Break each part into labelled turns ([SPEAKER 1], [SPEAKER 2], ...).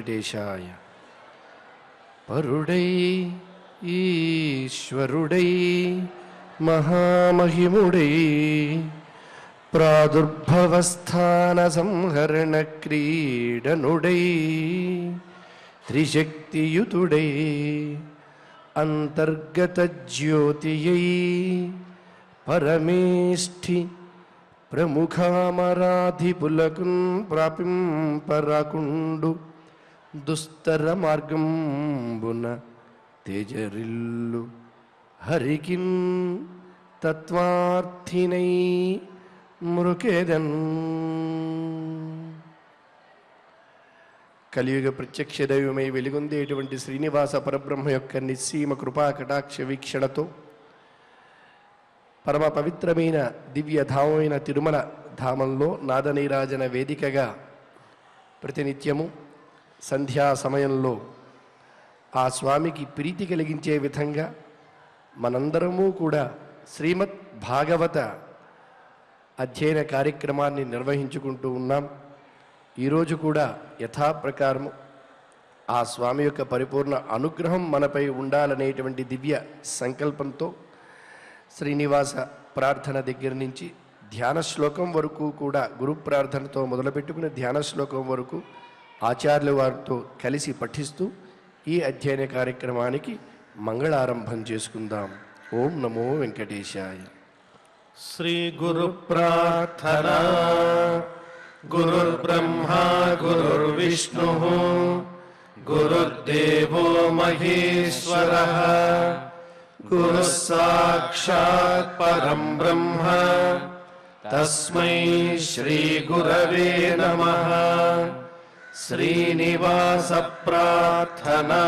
[SPEAKER 1] వెంకటేశాయ. పరుడై ఈశ్వరుడై మహామహిముడై ప్రాదుర్భవస్థాన సంహరణ క్రీడనుడై త్రిశక్తియుతుడై అంతర్గత జ్యోతియై పరమేష్ఠి ప్రముఖామరాధిపులకున్ ప్రాపింపరాకుండు దుస్తర మార్గంబున తేజరిల్లు హరికిన్ తత్వార్థినై మృకేదన్. కలియుగ ప్రత్యక్ష దైవమై వెలుగొందేటువంటి శ్రీనివాస పరబ్రహ్మ యొక్క నిస్సీమ కృపా కటాక్ష వీక్షణతో పరమ పవిత్రమైన దివ్యధామమైన తిరుమల ధామంలో నాదనీరాజన వేదికగా ప్రతినిత్యము సంధ్యా సమయంలో ఆ స్వామికి ప్రీతి కలిగించే విధంగా మనందరము కూడా శ్రీమద్ భాగవత అధ్యయన కార్యక్రమాన్ని నిర్వహించుకుంటూ ఉన్నాం. ఈరోజు కూడా యథాప్రకారము ఆ స్వామి యొక్క పరిపూర్ణ అనుగ్రహం మనపై ఉండాలనేటువంటి దివ్య సంకల్పంతో శ్రీనివాస ప్రార్థన దగ్గర నుంచి ధ్యాన శ్లోకం వరకు కూడా గురు ప్రార్థనతో మొదలుపెట్టుకుని ధ్యాన శ్లోకం వరకు ఆచార్యుల వారితో కలిసి పఠిస్తూ ఈ అధ్యయన కార్యక్రమానికి మంగళారంభం చేసుకుందాం. ఓం నమో వెంకటేశాయ.
[SPEAKER 2] శ్రీ గురు ప్రార్థన. గురుర్బ్రహ్మా గురుర్విష్ణు గురుర్దేవో మహేశ్వరః గురుః సాక్షాత్ పరం బ్రహ్మ తస్మై శ్రీ గురవే నమః. శ్రీనివాస ప్రార్థనా.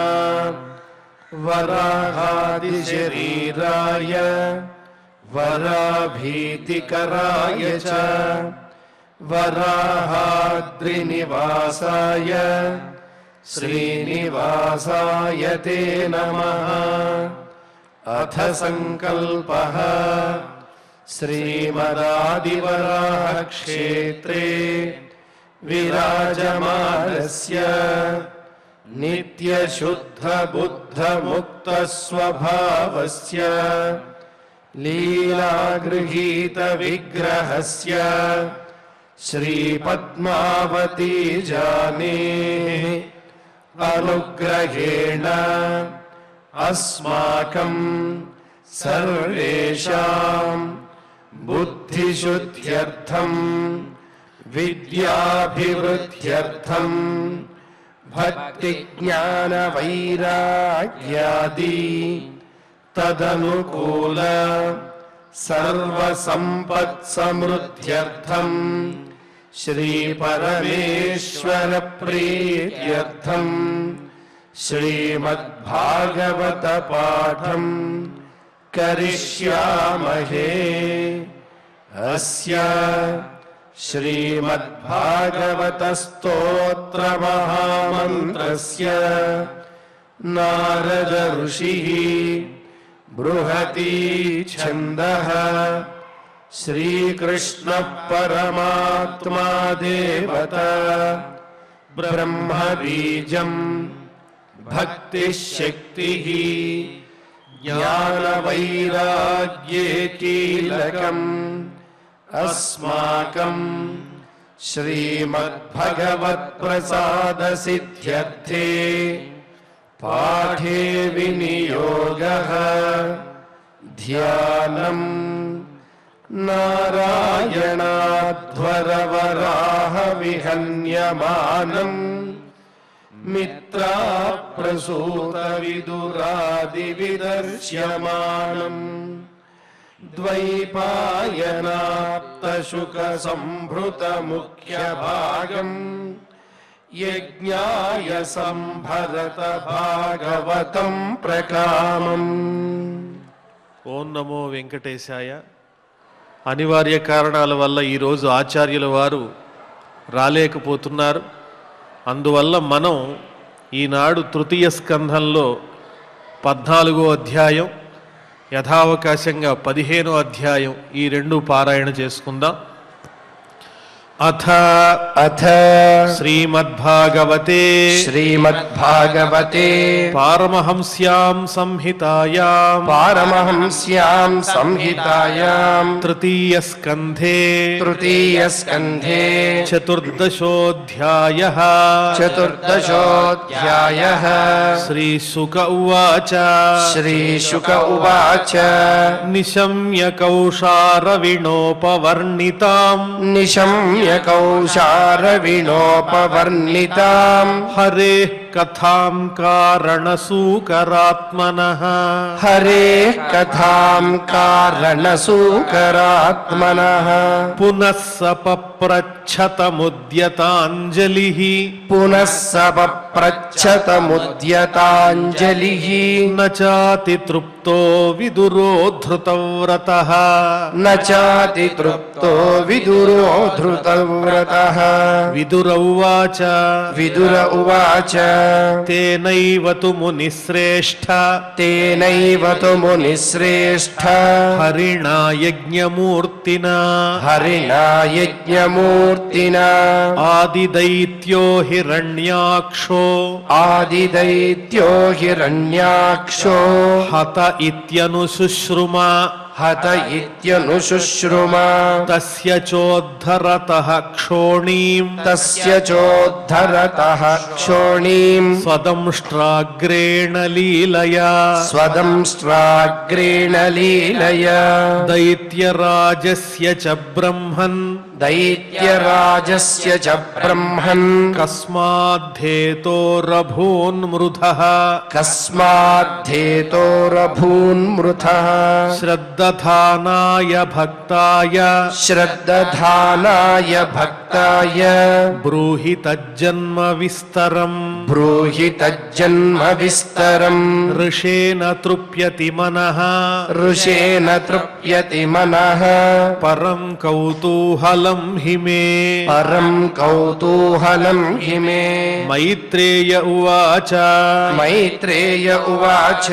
[SPEAKER 2] వరాహాది శరీరాయ వరాభీతికరాయ చ వరాహాద్రినివాసాయ శ్రీనివాసాయ తే నమః. అథ సంకల్పః. శ్రీమదాదివరాహ క్షేత్రే విరాజమానస్య నిత్యశుద్ధ బుద్ధ ముక్త స్వభావస్య లీలాగృహీత విగ్రహస్య శ్రీపద్మావతీ జానేః అనుగ్రహేణ అస్మాకం సర్వేషాం బుద్ధిశుద్ధ్యర్థం విద్యాభివృద్ధ్యర్థం భక్తి జ్ఞాన వైరాగ్యాది తదనుకూల సర్వసంపత్ సమృద్ధ్యర్థం శ్రీ పరమేశ్వర ప్రీత్యర్థం శ్రీమద్భాగవత పాఠం కరిష్యామహే. అస్య శ్రీమద్భాగవత స్తోత్ర మహామంత్రస్య నారద ఋషిః బృహతి ఛందః శ్రీకృష్ణ పరమాత్మా దేవత బ్రహ్మ బీజం భక్తి శక్తి జ్ఞాన వైరాగ్యే కీలకం అస్మాకం శ్రీమద్భగవత్ ప్రసాద సిద్ధ్యర్థే పాఠే వినియోగః. ధ్యానం నారాయణాధ్వరవరాహ విహన్యమానం మిత్రాప్రసూత విదురాది విదర్శ్యమానం ద్వైపాయనాప్తశుక సంభృత ముఖ్య భాగం యజ్ఞాయ సంభరత భాగవతం ప్రకామం. ఓం నమో వెంకటేశాయ. అనివార్య కారణాల వల్ల ఈరోజు ఆచార్యుల వారు రాలేకపోతున్నారు. అందువల్ల మనం ఈనాడు తృతీయ స్కంధంలో 14వ అధ్యాయం, యథావకాశంగా 15వ అధ్యాయం ఈ రెండు పారాయణ చేసుకుందాం. అథ
[SPEAKER 1] అథ
[SPEAKER 2] శ్రీమద్భాగవతే
[SPEAKER 1] శ్రీమద్భాగవతే
[SPEAKER 2] పారమహంస్యాం సంహితాయాం
[SPEAKER 1] పారమహంస్యాం సంహితాయాం
[SPEAKER 2] తృతీయ స్కంధే
[SPEAKER 1] తృతీయ స్కంధే
[SPEAKER 2] చతుర్దశోऽధ్యాయః
[SPEAKER 1] చతుర్దశోऽధ్యాయః
[SPEAKER 2] శ్రీశుక ఉవాచ
[SPEAKER 1] శ్రీశుక ఉవాచ
[SPEAKER 2] నిశమ్య కౌషారవిణోపవర్ణితాం
[SPEAKER 1] నిశమ్య కౌశారవిణోపవర్ణితాం
[SPEAKER 2] హరేః కథాం కారణసూకరాత్మనః
[SPEAKER 1] హరేః కథాం కారణసూకరాత్మనః
[SPEAKER 2] పునః స పప్రచ్ఛతముద్యతాంజలిః
[SPEAKER 1] పునః స పప్రచ్ఛతముద్యతాంజలిః
[SPEAKER 2] న చాతి తృప్తో విదురో ధృతవ్రతః
[SPEAKER 1] న చాతి తృప్తో విదురో ధృతవ్రతః
[SPEAKER 2] విదుర ఉవాచ
[SPEAKER 1] విదుర ఉవాచ
[SPEAKER 2] తేనైవ తు మునిశ్రేష్ఠ
[SPEAKER 1] తేనైవ తు మునిశ్రేష్ఠ
[SPEAKER 2] హరిణా యజ్ఞమూర్తినా
[SPEAKER 1] హరిణా యజ్ఞమూర్తినా
[SPEAKER 2] ఆదిదైత్యో హిరణ్యాక్షో
[SPEAKER 1] ఆదిదైత్యో హిరణ్యాక్షో
[SPEAKER 2] హత ఇత్యనుశుశ్రుమ
[SPEAKER 1] హత ఇత్యనుశుశ్రుమ
[SPEAKER 2] తస్య చోద్ధరతః క్షోణీం
[SPEAKER 1] తస్య చోద్ధరతః క్షోణీం
[SPEAKER 2] స్వదంష్ట్రాగ్రేణ లీలయా
[SPEAKER 1] స్వదంష్ట్రాగ్రేణ లీలయా
[SPEAKER 2] దైత్యరాజస్య చ బ్రహ్మన్
[SPEAKER 1] దైత్యరాజస్య చ బ్రహ్మన్
[SPEAKER 2] కస్మాద్ధేతోరభూన్మృధః
[SPEAKER 1] కస్మాద్ధేతోరభూన్మృథః
[SPEAKER 2] శ్రద్దధానాయ భక్తాయ
[SPEAKER 1] శ్రద్దధానాయ భక్తాయ
[SPEAKER 2] బ్రూహి తజ్జన్మ విస్తరం
[SPEAKER 1] బ్రూహి తజ్జన్మ విస్తరం
[SPEAKER 2] ఋషేణ తృప్యతి మనః
[SPEAKER 1] ఋషేణ తృప్యతి మనః
[SPEAKER 2] పరం కౌతూహలం హి మే
[SPEAKER 1] పరం కౌతూహలం హి మే
[SPEAKER 2] మైత్రేయ ఉవాచ
[SPEAKER 1] మైత్రేయ ఉవాచ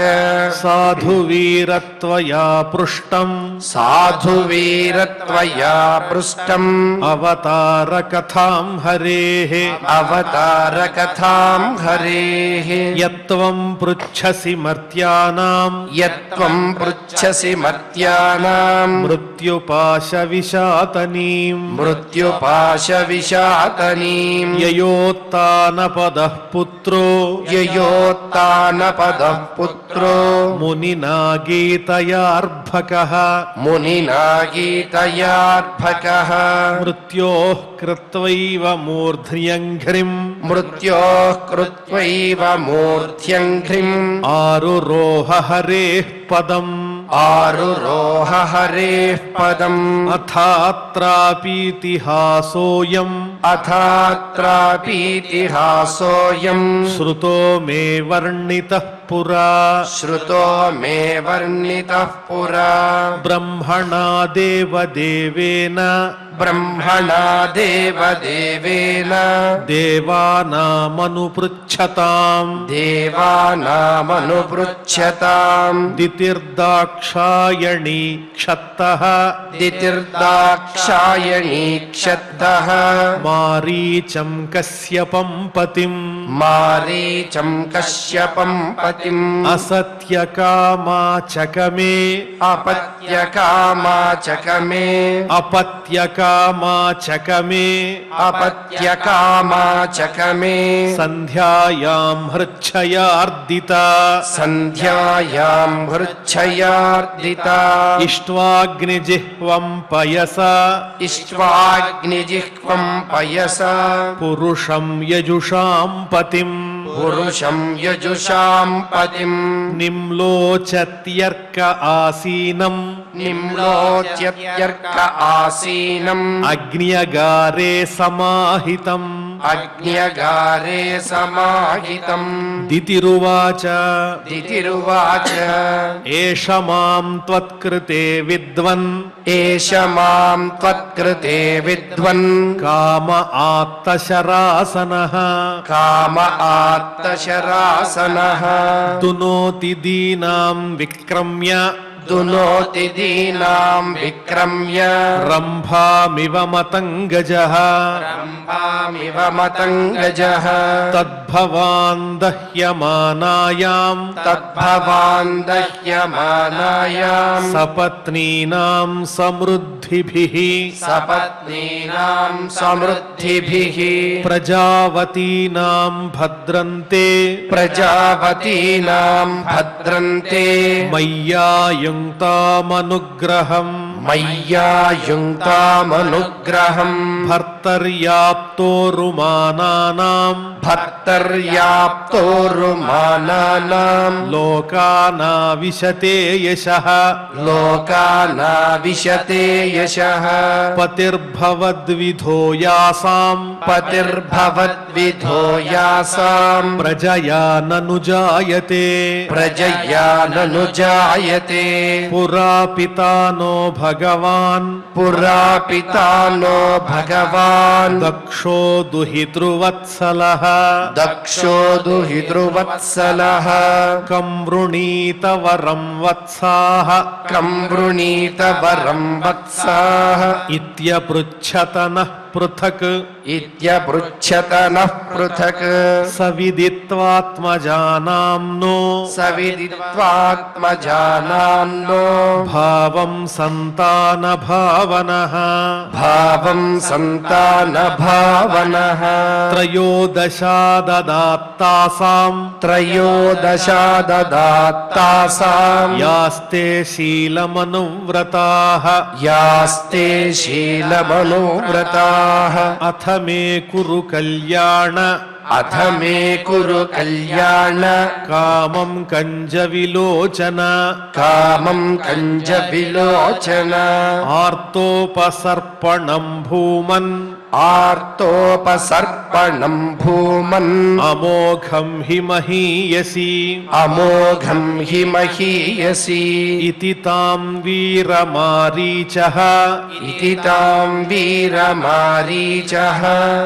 [SPEAKER 2] సాధు వీరత్వయా పృష్టం
[SPEAKER 1] సాధు వీరత్వయా పృష్టం
[SPEAKER 2] అవతార కథాం హరేః
[SPEAKER 1] అవతార కథాం హరేః
[SPEAKER 2] యత్వం పృచ్ఛసి మర్త్యానాం
[SPEAKER 1] యత్వం పృచ్ఛసి మర్త్యానాం
[SPEAKER 2] మృత్యుపాశ విశాతనీం
[SPEAKER 1] మృత్యుపాశ విశాతనీం
[SPEAKER 2] యయోత్తానపదః పుత్రో
[SPEAKER 1] యయోత్తానపదః పుత్రో
[SPEAKER 2] మునినా గీతయార్భకః
[SPEAKER 1] మునినా గీతయార్భకః
[SPEAKER 2] మృత్యోః కృత్వైవ మూర్ధ్న్యంఘ్రిం
[SPEAKER 1] మృత్యోః కృత్వైవ మూర్ధ్యంఘ్రిం
[SPEAKER 2] ఆరురోహ హరేః పదం
[SPEAKER 1] ఆరురోహ హరేః పదం
[SPEAKER 2] అథాత్రాపీతిహాసోయం
[SPEAKER 1] అథాత్రాపీతిహాసోయం
[SPEAKER 2] శ్రుతో మే వర్ణితః పురా
[SPEAKER 1] శ్రుతో మే వర్ణితః పురా
[SPEAKER 2] బ్రహ్మణా దేవదేవేన
[SPEAKER 1] బ్రహ్మణా దేవదేవేన
[SPEAKER 2] దేవానామనుపృచ్ఛతాం
[SPEAKER 1] దేవానామనుపృచ్ఛతాం
[SPEAKER 2] దితిర్దాక్షాయణీ క్షత్తః
[SPEAKER 1] దితిర్దాక్షాయణీ క్షత్తః
[SPEAKER 2] మారీచం కశ్యపం పతిం
[SPEAKER 1] మారీచం కశ్యపం పతిం
[SPEAKER 2] అసత్యకామాచకమే
[SPEAKER 1] అపత్యకామాచకమే
[SPEAKER 2] అపత్యకామాచకమే
[SPEAKER 1] అపత్యకామాచకమే
[SPEAKER 2] సంధ్యాయాం హృచ్ఛయార్దిత
[SPEAKER 1] సంధ్యాయాం హృచ్ఛయార్దిత
[SPEAKER 2] ఇష్ట్వాగ్నిజిహ్వం పయస
[SPEAKER 1] ఇష్ట్వాగ్నిజిహ్వం పయస
[SPEAKER 2] పురుషం యజుషాం పతిం
[SPEAKER 1] పురుషం యజుషాం పతిం
[SPEAKER 2] నిమ్లోచత్యర్క ఆసీనం
[SPEAKER 1] నిమ్లోచ్యత్యర్క ఆసీనం
[SPEAKER 2] అగ్న్యగారే సమాహితం
[SPEAKER 1] అగ్న్యగారే సమాహితం
[SPEAKER 2] దితిరువాచ
[SPEAKER 1] దితిరువాచ
[SPEAKER 2] ఏష మాం త్వత్కృతే విద్వన్
[SPEAKER 1] ఏష మాం త్వత్కృతే విద్వన్
[SPEAKER 2] కామ ఆత్తశరాసనః
[SPEAKER 1] కామ ఆత్తశరాసనః
[SPEAKER 2] దునోతి దీనాం విక్రమ్య
[SPEAKER 1] दुनोति दीनां विक्रम्य
[SPEAKER 2] रम्भामिव मतङ्गजः
[SPEAKER 1] रम्भामिव मतङ्गजः
[SPEAKER 2] तद्भवान् दह्यमानायाम्
[SPEAKER 1] तद्भवान् दह्यमानायां
[SPEAKER 2] सपत्नीनां समृद्धिभिः
[SPEAKER 1] सपत्नीनां समृद्धिभिः
[SPEAKER 2] प्रजावतीनां भद्रन्ते
[SPEAKER 1] प्रजावतीनां भद्रन्ते
[SPEAKER 2] मय्यायुङ्क्तामनुग्रहम्
[SPEAKER 1] मय्यायुङ्क्तामनुग्रहम्
[SPEAKER 2] भर्तर्याप्तोरुमानानां
[SPEAKER 1] भर्तर्याप्तोरुमानानां
[SPEAKER 2] लोकानाविशते यशः
[SPEAKER 1] लोकानाविशते यशः
[SPEAKER 2] पतिर्भवद्विधो यासाम्
[SPEAKER 1] पतिर्भवद्विधो यासां
[SPEAKER 2] प्रजया ननु जायते
[SPEAKER 1] प्रजया ननु जायते
[SPEAKER 2] पुरा पिता नो भगवान्
[SPEAKER 1] पुरा पिता नो भगवान्
[SPEAKER 2] दक्षो दुहितृवत्सलः
[SPEAKER 1] दक्षो दुहितृवत्सलः
[SPEAKER 2] कं वृणीत वरं वत्साः
[SPEAKER 1] कं वृणीत वरं वत्साः
[SPEAKER 2] इत्यपृच्छत नः पृथक्
[SPEAKER 1] इत्यपृच्छत नः पृथक्
[SPEAKER 2] सविदित्वात्मजानाम्नो
[SPEAKER 1] सविदित्वात्मजानान्नो
[SPEAKER 2] भावं सन्तानभावनः
[SPEAKER 1] भावं सन्तानभावनः
[SPEAKER 2] त्रयोदशा ददात्तासाम्
[SPEAKER 1] त्रयोदशा ददात्तासां
[SPEAKER 2] यास्ते शीलमनुव्रताः
[SPEAKER 1] यास्ते शीलमनुव्रताः
[SPEAKER 2] अथ मे कुरु कल्याण
[SPEAKER 1] अथ मे कुरु कल्याण
[SPEAKER 2] कामं कञ्जविलोचन
[SPEAKER 1] कामं कञ्जविलोचन
[SPEAKER 2] आर्तोपसर्पणं भूमन्
[SPEAKER 1] आर्तोपसर्पणं भूमन्
[SPEAKER 2] अमोघं हि महीयसि
[SPEAKER 1] अमोघं हि महीयसि
[SPEAKER 2] इति तां वीरमारीचः
[SPEAKER 1] इति तां वीरमारीचः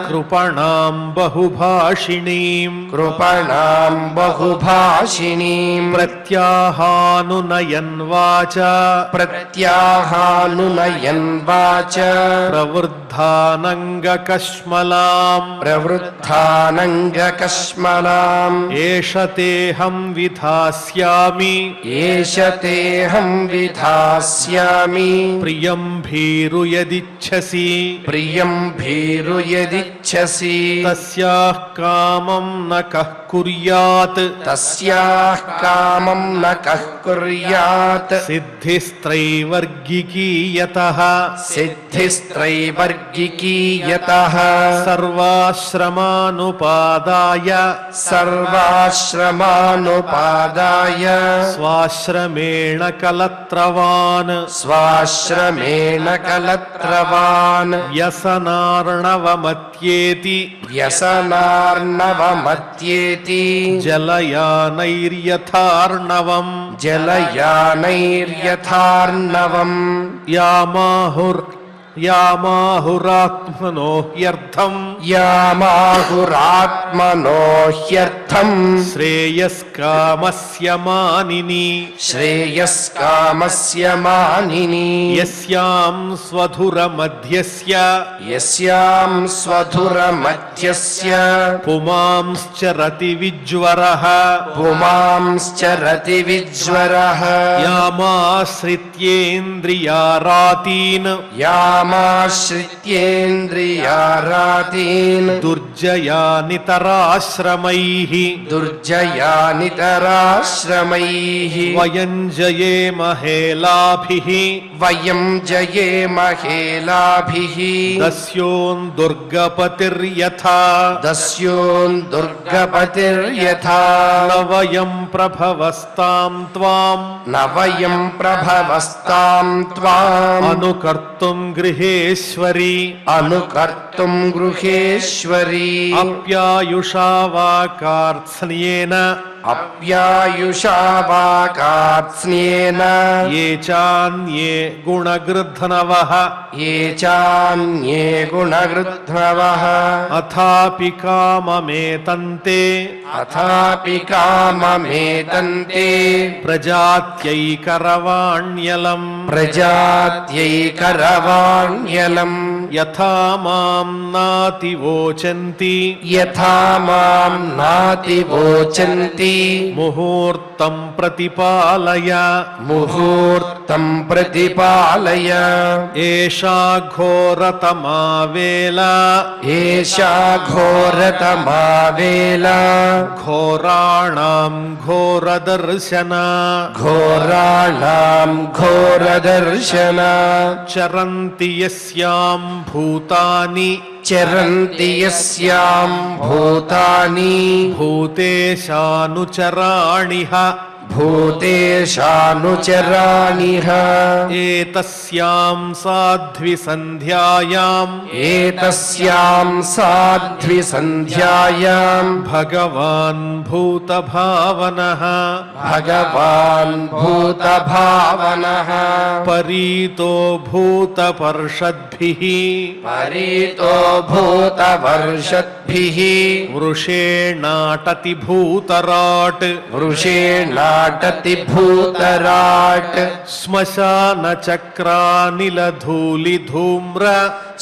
[SPEAKER 2] कृपणां बहुभाषिणीं
[SPEAKER 1] कृपणां बहुभाषिणीं
[SPEAKER 2] प्रत्याहानुनयन् वाच
[SPEAKER 1] प्रत्याहानुनयन् वाच
[SPEAKER 2] प्रवृद्धानङ्गकश्मलाम्
[SPEAKER 1] प्रवृद्धानङ्गकश्मलाम्
[SPEAKER 2] एष तेऽहं विधास्यामि
[SPEAKER 1] एष तेऽहं विधास्यामि
[SPEAKER 2] प्रियं भीरु यदिच्छसि
[SPEAKER 1] प्रियं भीरु यदिच्छसि
[SPEAKER 2] तस्याः कामं न कः कुर्यात्
[SPEAKER 1] तस्याः कामं न कः कुर्यात्
[SPEAKER 2] सिद्धिस्त्रैवर्गिकी यतः
[SPEAKER 1] सिद्धिस्त्रैवर्गिकी यतः
[SPEAKER 2] सर्वाश्रमानुपादाय
[SPEAKER 1] सर्वाश्रमानुपादाय
[SPEAKER 2] स्वाश्रमेण कलत्रवान्
[SPEAKER 1] स्वाश्रमेण कलत्रवान्
[SPEAKER 2] व्यसनार्णवमत्येति
[SPEAKER 1] व्यसनार्णवमत्येति
[SPEAKER 2] जलयानैर्यथार्णवम्
[SPEAKER 1] जलयानैर्यथार्णवम्
[SPEAKER 2] यामाहुरात्मनो ह्यर्थम्
[SPEAKER 1] यामाहुरात्मनो ह्यर्थम्
[SPEAKER 2] श्रेयस्कामस्य मानिनि
[SPEAKER 1] श्रेयस्कामस्य मानिनि
[SPEAKER 2] यस्यां स्वधुरमध्यस्य
[SPEAKER 1] यस्यां स्वधुरमध्यस्य
[SPEAKER 2] पुमांश्चरति विज्वरः
[SPEAKER 1] पुमांश्चरति विज्वरः
[SPEAKER 2] यामाश्रित्येन्द्रियारातीन्
[SPEAKER 1] यामाश्रित्येन्द्रियारातीन्
[SPEAKER 2] दुर्जयानितराश्रमैः
[SPEAKER 1] दुर्जयानितराश्रमैः
[SPEAKER 2] वयं जयेमहेलाभिः
[SPEAKER 1] वयं जयेमहेलाभिः
[SPEAKER 2] दस्योन्दुर्गपतिर्यथा
[SPEAKER 1] दस्योन्दुर्गपतिर्यथा
[SPEAKER 2] न वयं प्रभवस्तां त्वाम्
[SPEAKER 1] न वयं प्रभवस्तां त्वाम्
[SPEAKER 2] अनुकर्तुं गृहेश्वरि
[SPEAKER 1] अनुकर्तुं गृहेश्वरी
[SPEAKER 2] अप्यायुषा वा कार्त्स्न्येन
[SPEAKER 1] అవ్యాయుషా వాకాత్స్నేన
[SPEAKER 2] ये चान्ये गुणगृध्नवः
[SPEAKER 1] ఏ చాన్యే గుణగృధ్నవః
[SPEAKER 2] अथापि काममेतन्ते
[SPEAKER 1] అథాపి కామమేతంతే
[SPEAKER 2] प्रजात्यैकरवाण्यलम्
[SPEAKER 1] ప్రజాత్యైకరవాణ్యలం
[SPEAKER 2] यथा मां नातिवोचन्ति
[SPEAKER 1] యథా మాం నాతివోచంతి
[SPEAKER 2] मुहूर्तं प्रतिपालय
[SPEAKER 1] ముహూర్తం ప్రతిపాలయ
[SPEAKER 2] एषा घोरतमा वेला
[SPEAKER 1] ఏషా ఘోరతమా వేళ
[SPEAKER 2] घोराणां घोरदर्शना
[SPEAKER 1] ఘోరాణాం ఘోరదర్శన
[SPEAKER 2] चरन्ति यस्यां भूतानि
[SPEAKER 1] చరంతి యస్యాం భూతాని
[SPEAKER 2] भूतेशानुचराणिह
[SPEAKER 1] భూతేషానుచరాణిః
[SPEAKER 2] एतस्यां साध्विसन्ध्यायां
[SPEAKER 1] ఏతస్యాం సాధ్విసంధ్యాయాం
[SPEAKER 2] भगवान् भूतभावनः
[SPEAKER 1] భగవాన్ భూతభావనః
[SPEAKER 2] परीतो भूतपर्षद्भिः
[SPEAKER 1] పరీతో భూతవర్షద్భిః
[SPEAKER 2] वृषेणाटति भूतराट्
[SPEAKER 1] వృషేణాటతి భూతరాట్
[SPEAKER 2] श्मशानचक्रानिलधूलिधूम्र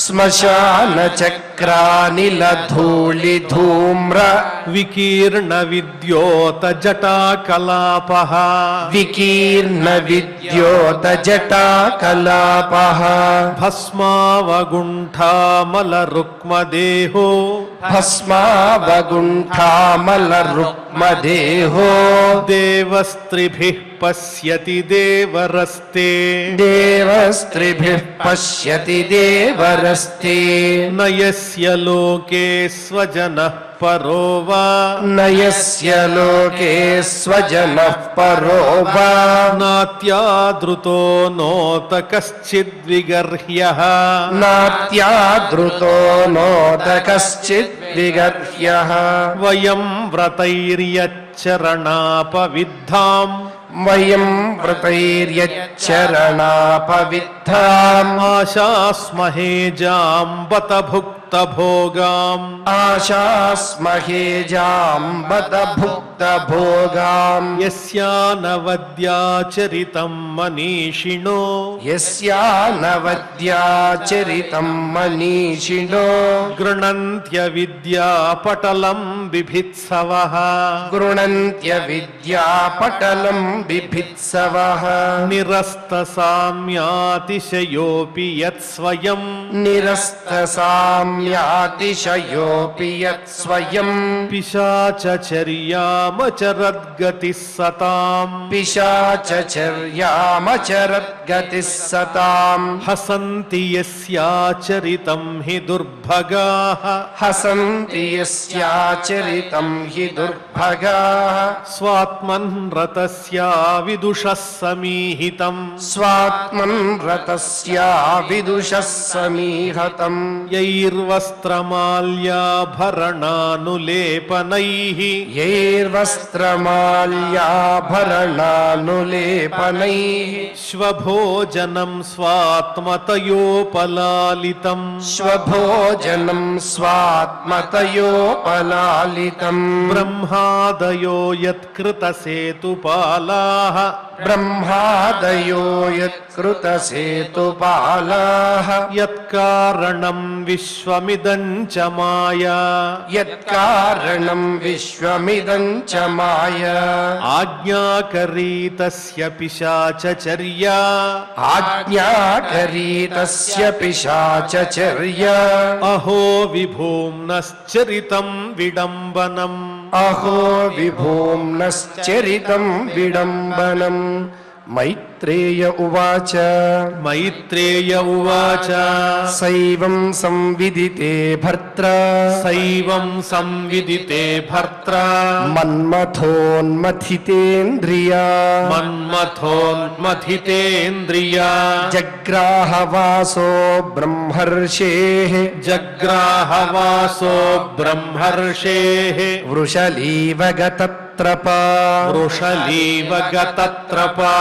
[SPEAKER 1] శ్మశాన చక్రానిల ధూళి ధూమ్ర
[SPEAKER 2] विकीर्णविद्योतजटाकलापः
[SPEAKER 1] వికీర్ణ విద్యోత జటాకలాపః
[SPEAKER 2] भस्मावगुण्ठामलरुक्मदेहो
[SPEAKER 1] భస్మావగుంఠామల రుక్మదేహో
[SPEAKER 2] देवस्त्रिभिः पश्यति देवरस्ते
[SPEAKER 1] దేవస్త్రిభిః పశ్యతి దేవరస్తే
[SPEAKER 2] न यस्य लोके स्वजनः परो वा
[SPEAKER 1] నయస్య లోకే స్వజనః పరో వా
[SPEAKER 2] नात्यादृतो नोत कश्चिद्विगर्ह्यः
[SPEAKER 1] నాత్యాదృతో నోత కశ్చిత్ విగర్హ్యః
[SPEAKER 2] वयं व्रतैर्यच्चरणापविद्धाम्
[SPEAKER 1] వయం వ్రతైర్యచ్చరణాపవిద్ధాం
[SPEAKER 2] आशास्महे जाम्बत भुक्तभोगाम्
[SPEAKER 1] ఆశాస్మహే జాంబత భుక్త భోగాం
[SPEAKER 2] यस्यानवद्याचरितं मनीषिणो
[SPEAKER 1] యస్యానవద్యాచరితం మనీషిణో
[SPEAKER 2] गृह्णन्त्यविद्यापटलं बिभित्सवः
[SPEAKER 1] గృణంత్య విద్యాపటలం బిభిత్సవః
[SPEAKER 2] निरस्तसाम्यातिशयोऽपि यत्स्वयं
[SPEAKER 1] నిరస్తసామ్యాతిశయోపి యత్ స్వయం
[SPEAKER 2] पिशाचचर्यामचरद्गतिः सताम्
[SPEAKER 1] పిశాచర్యామచరద్గతిः సతాం
[SPEAKER 2] हसन्ति यस्याचरितं हि दुर्भगाः
[SPEAKER 1] హసంతి యస్యాచరితం హి దుర్భగాః
[SPEAKER 2] स्वात्मन् रतस्या विदुषः समीहितम्
[SPEAKER 1] స్వాత్మన్ రతస్యా విదుషः సమీహతం
[SPEAKER 2] यैर्वस्त्रमाल्याभरणानुलेपनैः
[SPEAKER 1] యైర్వస్త్రమాల్యాభరణానులేపనైః
[SPEAKER 2] श्वभोजनं स्वात्मतयोपलालितम्
[SPEAKER 1] స్వభోజనం స్వాత్మతయోపలాలితం
[SPEAKER 2] ब्रह्मादयो यत्कृतसेतुपालाः
[SPEAKER 1] బ్రహ్మాదయో యత్కృతసేతుపాలాః
[SPEAKER 2] यत्कारणं विश्वमिदं च माया
[SPEAKER 1] యత్కారణం విశ్వమిదం చ మాయా
[SPEAKER 2] आज्ञाकरी तस्य पिशाचचर्या
[SPEAKER 1] ఆజ్ఞాకరీ తస్య పిశాచచర్యా
[SPEAKER 2] अहो विभूम्नश्चरितं विडम्बनम्
[SPEAKER 1] అహో విభూమ్నశ్చరితం విడంబనం మైత్రేయ ఉవాచ
[SPEAKER 2] मैत्रेय उवाच
[SPEAKER 1] సైవం సంవిదితే భర్త్రా
[SPEAKER 2] सैवं संविदिते भर्त्रा
[SPEAKER 1] మన్మథోన్మథితేంద్రియా
[SPEAKER 2] मन्मथोन्मथितेन्द्रिया
[SPEAKER 1] జగ్రాహవాసో బ్రహ్మర్షేః
[SPEAKER 2] जग्राहवासो ब्रह्मर्षेः
[SPEAKER 1] వృషలీవ గత गतत्रपा
[SPEAKER 2] वृषलीव गतत्रपा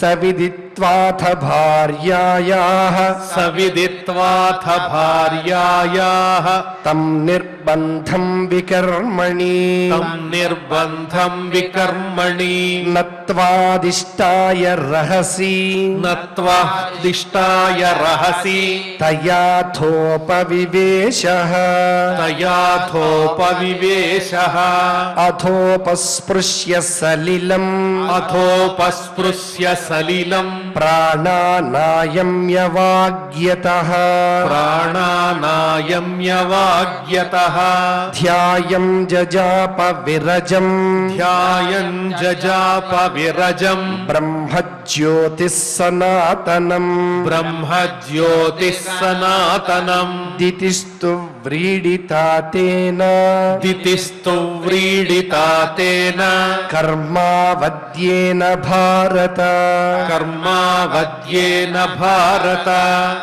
[SPEAKER 1] सविदित्वाथ भार्यायाः
[SPEAKER 2] सविदित्वाथ भार्यायाः
[SPEAKER 1] तं निर्बन्धं विकर्मणि
[SPEAKER 2] तं निर्बन्धं विकर्मणि
[SPEAKER 1] नत्वादिष्टाय रहसि
[SPEAKER 2] नत्वादिष्टाय रहसि
[SPEAKER 1] तयाथोपविवेशः
[SPEAKER 2] तयाथोपविवेशः
[SPEAKER 1] अथोपस्पृश्य सलिलम्
[SPEAKER 2] अथोपस्पृश्य सलिलम्
[SPEAKER 1] प्राणानायम्यवाग्यतः
[SPEAKER 2] प्राणानायम्यवाग्यतः
[SPEAKER 1] ध्यायं जजाप विरजम्
[SPEAKER 2] ध्यायन् जजाप विरजम्
[SPEAKER 1] ब्रह्मज्योतिः सनातनम्
[SPEAKER 2] ब्रह्मज्योतिः सनातनम्
[SPEAKER 1] दितिस्तु व्रीडिता तेन
[SPEAKER 2] दितिस्तु व्रीडिता तेन
[SPEAKER 1] कर्मावद्येन भारत
[SPEAKER 2] कर्मावद्येन भारत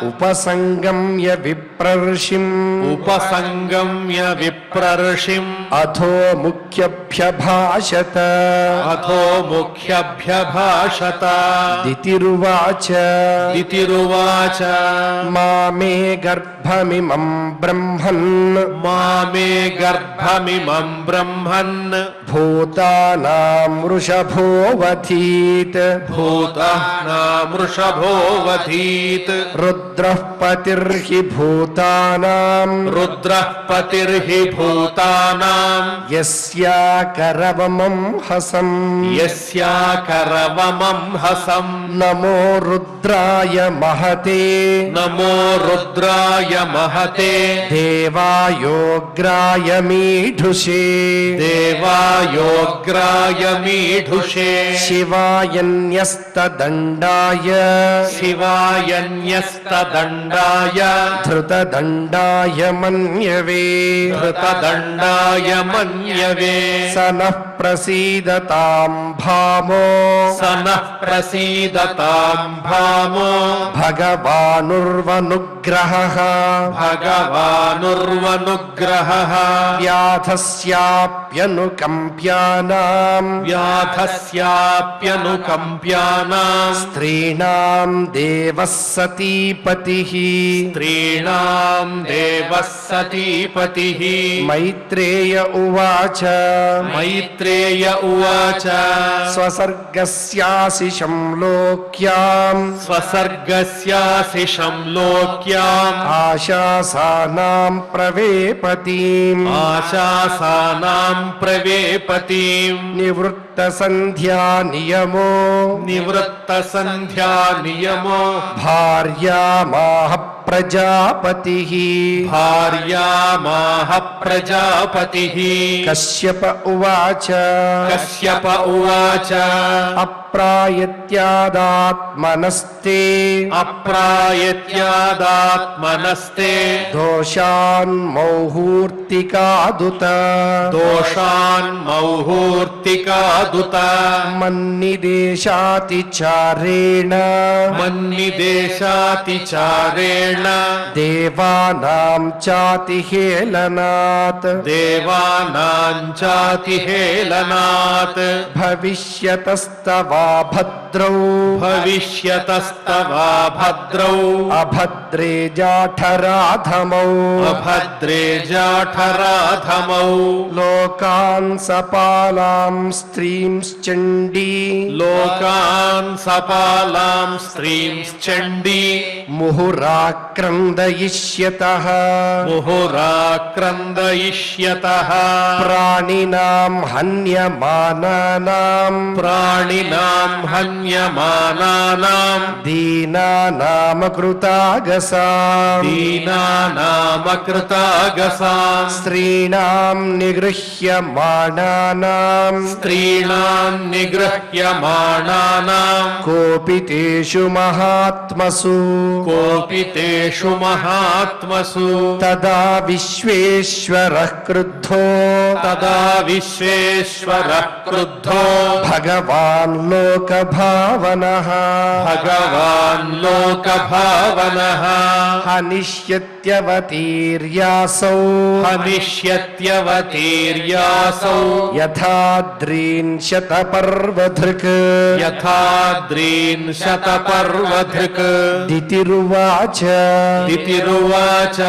[SPEAKER 1] उपसंगम्य विप्रर्षिम्
[SPEAKER 2] उपसंगम्य विप्रर्षिम्
[SPEAKER 1] अथो मुख्यभ्यभाषत
[SPEAKER 2] अथो मुख्यभ्यभाषत
[SPEAKER 1] दितिरुवाच
[SPEAKER 2] दितिरुवाच
[SPEAKER 1] मामे गर्भमिमं ब्रह्मन्
[SPEAKER 2] मामे गर्भमिमं ब्रह्मन्
[SPEAKER 1] भूतानां वृषभोऽवधीत्
[SPEAKER 2] भूतानामृषभोऽवधीत्
[SPEAKER 1] रुद्रः पतिर्हि भूतानां
[SPEAKER 2] रुद्रः पतिर्हि भूतानां
[SPEAKER 1] यस्याकरवमं हसम्
[SPEAKER 2] यस्याकरवमं हसम्
[SPEAKER 1] नमो रुद्राय महते
[SPEAKER 2] नमो रुद्राय महते
[SPEAKER 1] देवायोग्राय मीढुषे
[SPEAKER 2] देवायोग्राय मीढुषे
[SPEAKER 1] शिवायन्यस्तदण्डाय
[SPEAKER 2] शिवायन्यस्तदण्डाय
[SPEAKER 1] धृतदण्डाय मन्यवे
[SPEAKER 2] धृतदण्डाय मन्यवे
[SPEAKER 1] स नः प्रसीदतां भामो
[SPEAKER 2] स नः प्रसीदतां भामो
[SPEAKER 1] भगवानुर्वनुग्रहः
[SPEAKER 2] भगवानुर्वनुग्रहः
[SPEAKER 1] व्याधस्याप्यनुकम्प्यानां
[SPEAKER 2] व्याधस्याप्यनुकम्प्यानां
[SPEAKER 1] स्त्रीणां देवः सतीपतिः
[SPEAKER 2] स्त्रीणां देवः सतीपतिः
[SPEAKER 1] मैत्रेय उवाच
[SPEAKER 2] मैत्रेय उवाच
[SPEAKER 1] स्वसर्गस्याशिषं लोक्यां
[SPEAKER 2] स्वसर्गस्याशिषं लोक्याम्
[SPEAKER 1] आशासानां प्रवेपतीम्
[SPEAKER 2] आशासानां प्रवेपतीम्
[SPEAKER 1] निवृत्तसन्ध्या नियमो
[SPEAKER 2] निवृत्तसन्ध्या नियमो
[SPEAKER 1] भार्यामाह प्रजापतिः
[SPEAKER 2] भार्यामाह प्रजापतिः
[SPEAKER 1] कश्यप उवाच
[SPEAKER 2] कश्यप उवाच
[SPEAKER 1] अप्रायत्यादात्मनस्ते
[SPEAKER 2] अप्रायत्यादात्मनस्ते
[SPEAKER 1] दोषान्मौहूर्तिकादुत
[SPEAKER 2] दोषान्मौहूर्तिकादुत
[SPEAKER 1] मन्निदेशातिचारेण
[SPEAKER 2] मन्निदेशातिचारेण
[SPEAKER 1] देवानां चातिहेलनात्
[SPEAKER 2] देवानां चातिहेलनात्
[SPEAKER 1] भविष्यतस्तवा भद्रौ
[SPEAKER 2] भविष्यतस्तवा भद्रौ
[SPEAKER 1] अभद्रे जाठराधमौ
[SPEAKER 2] अभद्रे जाठराधमौ
[SPEAKER 1] लोकान् सपालां स्त्रींश्चण्डी
[SPEAKER 2] लोकान् सपालां स्त्रींश्चण्डी
[SPEAKER 1] मुहुराक्रन्दयिष्यतः
[SPEAKER 2] मुहुराक्रन्दयिष्यतः
[SPEAKER 1] प्राणिनां हन्यमानानां
[SPEAKER 2] प्राणिनां हन्यमानानां
[SPEAKER 1] दीनानामकृतागसां
[SPEAKER 2] दीनानामकृतागसां
[SPEAKER 1] स्त्रीणां निगृह्यमाणानां
[SPEAKER 2] स्त्रीणां निगृह्यमाणानां
[SPEAKER 1] कोऽपि तेषु महात्मसु
[SPEAKER 2] కోపి తేషు మహాత్మసు
[SPEAKER 1] తదా విశ్వేశ్వరః క్రుద్ధో
[SPEAKER 2] తదా విశ్వేశ్వరః క్రుద్ధో
[SPEAKER 1] భగవాన్ లోకభావనః
[SPEAKER 2] భగవాన్ లోకభావనః
[SPEAKER 1] హనిష్యత్యవతీర్యాసౌ
[SPEAKER 2] హనిష్యత్యవతీర్యాసౌ
[SPEAKER 1] యథాద్రీన్ శతపర్వధృక్
[SPEAKER 2] యథాద్రీన్ శతపర్వధృక్
[SPEAKER 1] దితిరువాచ
[SPEAKER 2] దితిరువాచ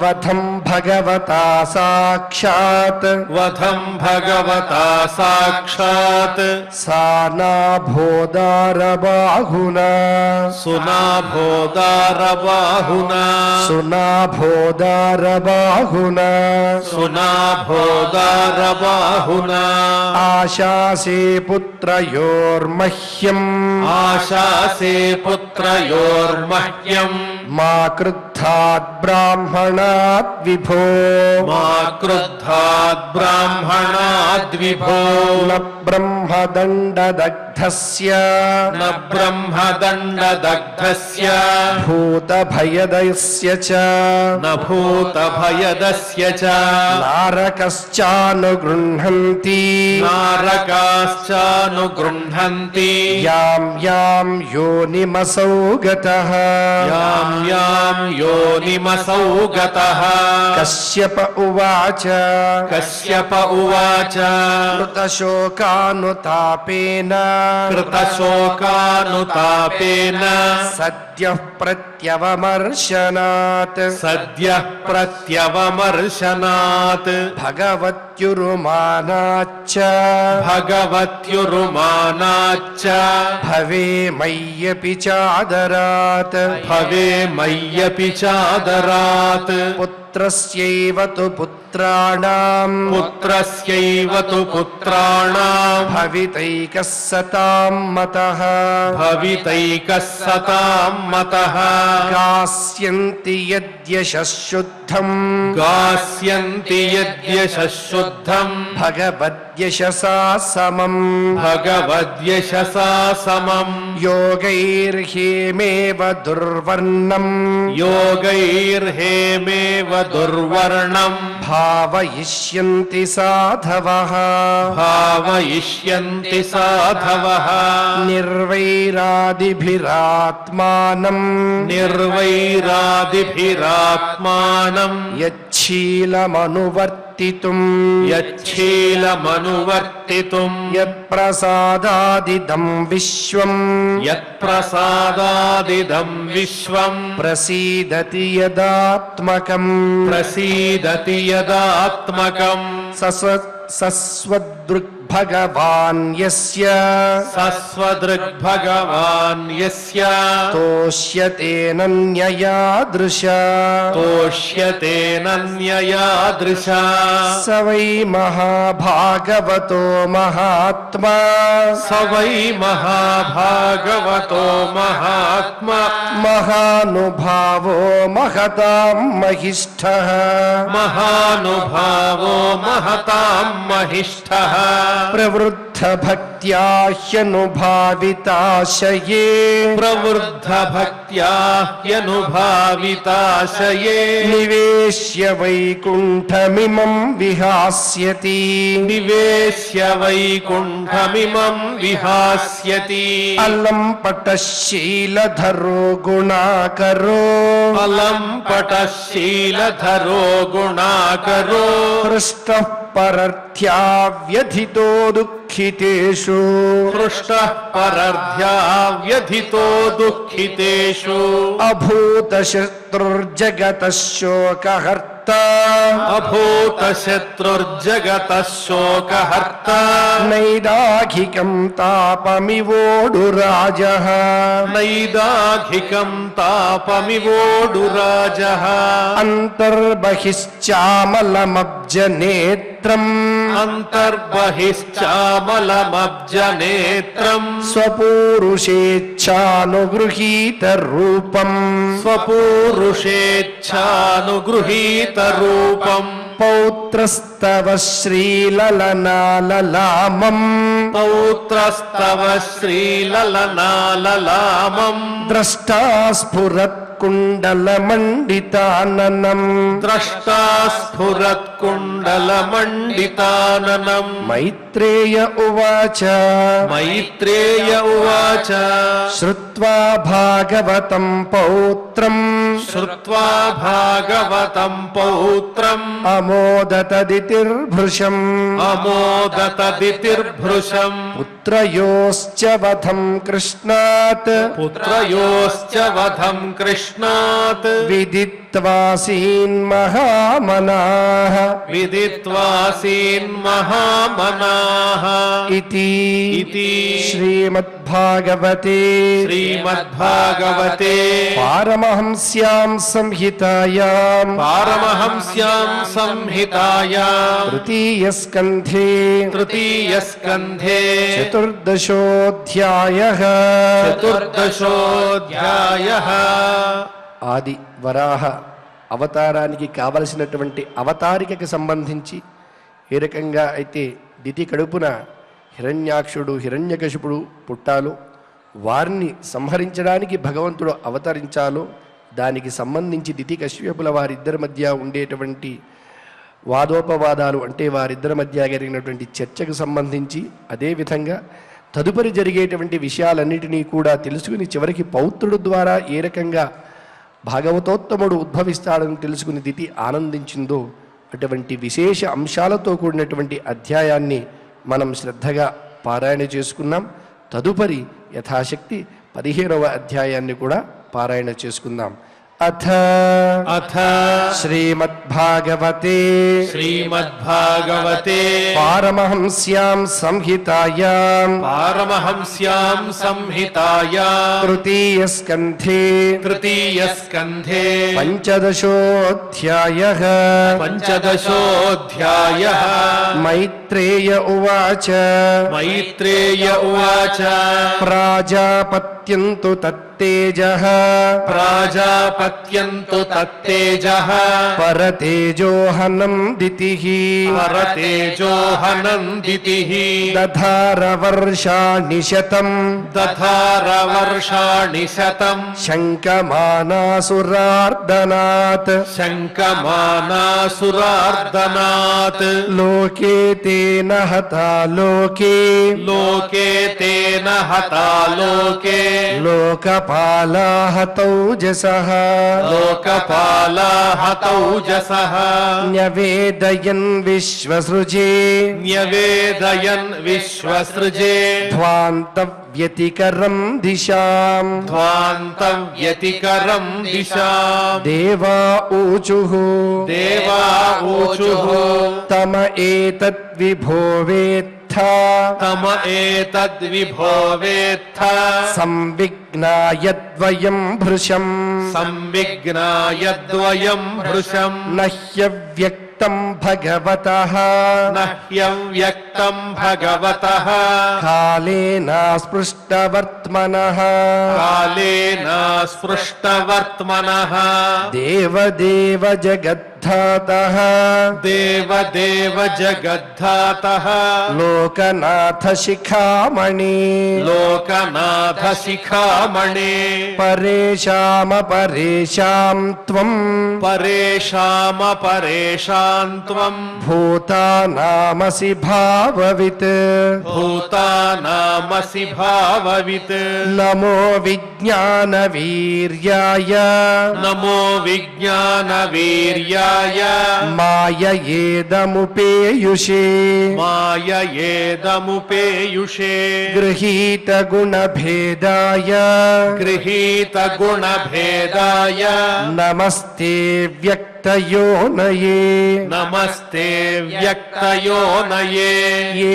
[SPEAKER 1] వధం భగవతా సాక్షాత్
[SPEAKER 2] వధం భగవతా సాక్షాత్
[SPEAKER 1] సానాభోదారబాహునా
[SPEAKER 2] సునాభోదారబాహునా
[SPEAKER 1] సునాభోదారబాహునా
[SPEAKER 2] సునాభోదారబాహునా
[SPEAKER 1] ఆశాసే పుత్రయోర్మహ్యం
[SPEAKER 2] ఆశాసే పుత్రయోర్మహ్యం
[SPEAKER 1] మా క్రుద్ధాత్ బ్రాహ్మణాత్ విభో
[SPEAKER 2] మా క్రుద్ధాద్ బ్రాహ్మణాద్విభో
[SPEAKER 1] న బ్రహ్మదండదగ్ధస్య
[SPEAKER 2] న బ్రహ్మదండదగ్ధస్య
[SPEAKER 1] భూతభయదస్య చ
[SPEAKER 2] న భూతభయదస్య చ
[SPEAKER 1] నారకశ్చానుగృహంతి
[SPEAKER 2] నారకాశ్చానుగృహంతి
[SPEAKER 1] యాం యాం యోనిమసౌ గతః
[SPEAKER 2] యాం యాం యోనిమసౌ గతః
[SPEAKER 1] కశ్యప ఉవాచ
[SPEAKER 2] కశ్యప ఉవాచ
[SPEAKER 1] కృతశోకానుతాపేన
[SPEAKER 2] కృతశోకానుతాపేన
[SPEAKER 1] సద్యః ప్రత్యవమర్శనాత్
[SPEAKER 2] సద్యః ప్రత్యవమర్శనాత్
[SPEAKER 1] భగవత్యురుమానాచ్చ
[SPEAKER 2] భగవత్యురుమానాచ్చ
[SPEAKER 1] భవే మయ్యపి చాదరాత్
[SPEAKER 2] భవే మయ్యపి చాదరాత్
[SPEAKER 1] పుత్రస్యైవ తు పుత్రాణాం
[SPEAKER 2] పుత్రస్యైవ తు పుత్రాణాం
[SPEAKER 1] భవితైకः సతాం మతః
[SPEAKER 2] భవితైకः సతాం మతః
[SPEAKER 1] గాస్యంతి యద్యశః శుద్ధం
[SPEAKER 2] గాస్యంతి యద్యశః శుద్ధం
[SPEAKER 1] భగవద్యశసా సమం
[SPEAKER 2] భగవద్యశసా సమం
[SPEAKER 1] యోగైర్హేమేవ దుర్వర్ణం
[SPEAKER 2] యోగైర్హేమేవ దుర్వర్ణం
[SPEAKER 1] భావయిష్యంతి సాధవః
[SPEAKER 2] భావయిష్యంతి సాధవః
[SPEAKER 1] నిర్వైరాదిభిరాత్మానం
[SPEAKER 2] నిర్వైరాదిభిరాత్మానం
[SPEAKER 1] యచ్చీలమనువర్తితుం
[SPEAKER 2] యచ్చీలమనువర్తితుం
[SPEAKER 1] యత్ప్రసాదాదిదం విశ్వం
[SPEAKER 2] యత్ప్రసాదాదిదం విశ్వం
[SPEAKER 1] ప్రసీదతి యదాత్మకం
[SPEAKER 2] ప్రసీదతి యదాత్మకం
[SPEAKER 1] సస్వదృగ్భగవాన్ యస్య
[SPEAKER 2] సస్వదృగ్భగవాన్ యస్య
[SPEAKER 1] తోష్యతేనన్యయాదృశ
[SPEAKER 2] తోష్యతేనన్యయాదృశ
[SPEAKER 1] స వై మహాభాగవతో మహాత్మా
[SPEAKER 2] స వై మహాభాగవతో మహాత్మా
[SPEAKER 1] మహానుభావో మహతాం మహిష్ఠః
[SPEAKER 2] మహానుభావో మహతాం మహిష్ఠః
[SPEAKER 1] ప్రవృద్ధ భక్త్యా హ్యనుభావితాశయే
[SPEAKER 2] ప్రవృద్ధ భక్త్యా హ్యనుభావితాశయే
[SPEAKER 1] నివేశ్య వైకుంఠమిమం విహాస్యతి
[SPEAKER 2] నివేశ్య వైకుంఠమిమం విహాస్యతి
[SPEAKER 1] అలం పటశీలధరో గుణాకరో
[SPEAKER 2] అలం పటశీలధరో గుణాకరో
[SPEAKER 1] హృష్టః పరర్థ్యా వ్యధితో దుఃఖితేషు
[SPEAKER 2] హృష్టః పరర్థ్యా వ్యధితో దుఃఖితేషు
[SPEAKER 1] అభూతశత్రుర్జగతః శోకహర్త
[SPEAKER 2] అభూతశత్రుర్జగతః శోకహర్త
[SPEAKER 1] నైదాఘికం తాపమివోడురాజః
[SPEAKER 2] నైదాఘికం తాపమివోడురాజః
[SPEAKER 1] అంతర్బహిశ్చామలమబ్జనేత్రం
[SPEAKER 2] అంతర్బహిశ్చామలమబ్జనేత్రం
[SPEAKER 1] స్వపూరుషేచ్ఛానుగృహీత రూపం
[SPEAKER 2] స్వపూరుషేచ్ఛానుగృహీత రూపం
[SPEAKER 1] పౌత్రస్తవ శ్రీలలనాలలామం
[SPEAKER 2] పౌత్రస్తవ శ్రీలలనాలలామం
[SPEAKER 1] ద్రష్టా స్ఫురత్ కుండలమండితాననం
[SPEAKER 2] ద్రష్టా స్ఫురత్ కుండలమండితాననం
[SPEAKER 1] మైత్రేయ ఉవాచ
[SPEAKER 2] మైత్రేయ ఉవాచ
[SPEAKER 1] శ్రుత్వా భాగవతం పౌత్రం
[SPEAKER 2] శ్రుత్వా భాగవతం పౌత్రం
[SPEAKER 1] అమోదతదితిర్భృశం
[SPEAKER 2] అమోదతదితిర్భృశం
[SPEAKER 1] పుత్రయోశ్చ వధం కృష్ణాత్
[SPEAKER 2] పుత్రయోశ్చ వధం కృష్ణాత్
[SPEAKER 1] విదిత్వాసీన్మహామనాః
[SPEAKER 2] విదిత్వాసీన్మహామనాః
[SPEAKER 1] ఇతి
[SPEAKER 2] ఇతి
[SPEAKER 1] శ్రీమద్భాగవతే
[SPEAKER 2] శ్రీమద్భాగవతే
[SPEAKER 1] పారమహంస్యాం సంహితాయాం
[SPEAKER 2] పారమహంస్యాం సంహితాయాం
[SPEAKER 1] తృతీయస్కంధే
[SPEAKER 2] తృతీయస్కంధే
[SPEAKER 1] చతుర్దశోऽధ్యాయః
[SPEAKER 2] చతుర్దశోऽధ్యాయః
[SPEAKER 1] ఆది వరాహ అవతారానికి కావలసినటువంటి అవతారికకు సంబంధించి ఏ రకంగా అయితే దితి కడుపున హిరణ్యాక్షుడు హిరణ్యకశిపుడు పుట్టాలో వారిని సంహరించడానికి భగవంతుడు అవతరించాలో దానికి సంబంధించి దితి కశ్యపుల వారిద్దరి మధ్య ఉండేటువంటి వాదోపవాదాలు అంటే వారిద్దరి మధ్య జరిగినటువంటి చర్చకు సంబంధించి అదేవిధంగా తదుపరి జరిగేటువంటి విషయాలన్నిటినీ కూడా తెలుసుకుని చివరికి పౌత్రుడు ద్వారా ఏ రకంగా భాగవతోత్తముడు ఉద్భవిస్తాడని తెలుసుకుని దితి ఆనందించిందో అటువంటి విశేష అంశాలతో కూడినటువంటి అధ్యాయాన్ని మనం శ్రద్ధగా పారాయణ చేసుకున్నాం. తదుపరి యథాశక్తి 15వ అధ్యాయాన్ని కూడా పారాయణ చేసుకుందాం. అథ
[SPEAKER 2] అథ
[SPEAKER 1] శ్రీమద్భాగవతే
[SPEAKER 2] శ్రీమద్భాగవతే
[SPEAKER 1] పారమహంస్యాం సంహితాయాం
[SPEAKER 2] పారమహంస్యాం సంహితాయాం
[SPEAKER 1] తృతీయస్కంధే
[SPEAKER 2] తృతీయస్కంధే
[SPEAKER 1] పంచదశోऽధ్యాయః
[SPEAKER 2] పంచదశోऽధ్యాయః
[SPEAKER 1] మైత్రేయ ఉవాచ
[SPEAKER 2] మైత్రేయ ఉవాచ
[SPEAKER 1] ప్రాజాపత్యంతు తత్తేజః
[SPEAKER 2] ప్రాజాపత్యంతు తత్తేజః
[SPEAKER 1] పరతేజోహనం దితిః
[SPEAKER 2] పరతేజోహనం దితిః
[SPEAKER 1] దధార వర్షాణి శతం
[SPEAKER 2] దధార వర్షాణి శతం
[SPEAKER 1] శంకమానాసురార్దనాత్
[SPEAKER 2] శంకమానాసురార్దనాత్
[SPEAKER 1] లోకే తేన హతా లోకే
[SPEAKER 2] లోకే తేన హతా లోకే
[SPEAKER 1] లోకపాలా హతౌజసః
[SPEAKER 2] లోకపాలా హతౌజసః
[SPEAKER 1] న్యవేదయన్ విశ్వసృజే
[SPEAKER 2] న్యవేదయన్ విశ్వసృజే
[SPEAKER 1] ధ్వాంతవ్యతికరం దిశాం
[SPEAKER 2] ధ్వాంతవ్యతికరం దిశాం
[SPEAKER 1] దేవా ఊచుః
[SPEAKER 2] దేవా ఊచుః
[SPEAKER 1] తమ ఏతద్విభో వేత్థ
[SPEAKER 2] తమ ఏతద్విభో వేత్థ
[SPEAKER 1] సంవిఘ్నాయద్వయం భృశం
[SPEAKER 2] సంవిఘ్నాయద్వయం భృశం
[SPEAKER 1] నహ్యవ్యక్తం భగవతః
[SPEAKER 2] నహ్యవ్యక్తం భగవతః
[SPEAKER 1] కాలేన స్పృష్టవర్త్మనః
[SPEAKER 2] కాలేన స్పృష్టవర్త్మనః
[SPEAKER 1] దేవదేవ జగద్ధాతః
[SPEAKER 2] దేవదేవ జగద్ధాతః
[SPEAKER 1] లోకనాథ శిఖామణి
[SPEAKER 2] లోకనాథ శిఖామణే
[SPEAKER 1] పరేషామపరేషాం త్వం
[SPEAKER 2] పరేషామ పరేషాం త్వం
[SPEAKER 1] భూతానామసి భావవిత్
[SPEAKER 2] భూతానామసి భావవిత్
[SPEAKER 1] నమో విజ్ఞానవీర్యాయ
[SPEAKER 2] నమో విజ్ఞానవీర్యాయ
[SPEAKER 1] మాయయేదముపేయుషే
[SPEAKER 2] మాయయేదముపేయుషే
[SPEAKER 1] గృహీతగుణభేదాయ
[SPEAKER 2] గృహీతగుణభేదాయ
[SPEAKER 1] నమస్తే వ్యక్తయోనయే
[SPEAKER 2] నమస్తే వ్యక్తయోనయే
[SPEAKER 1] ఏ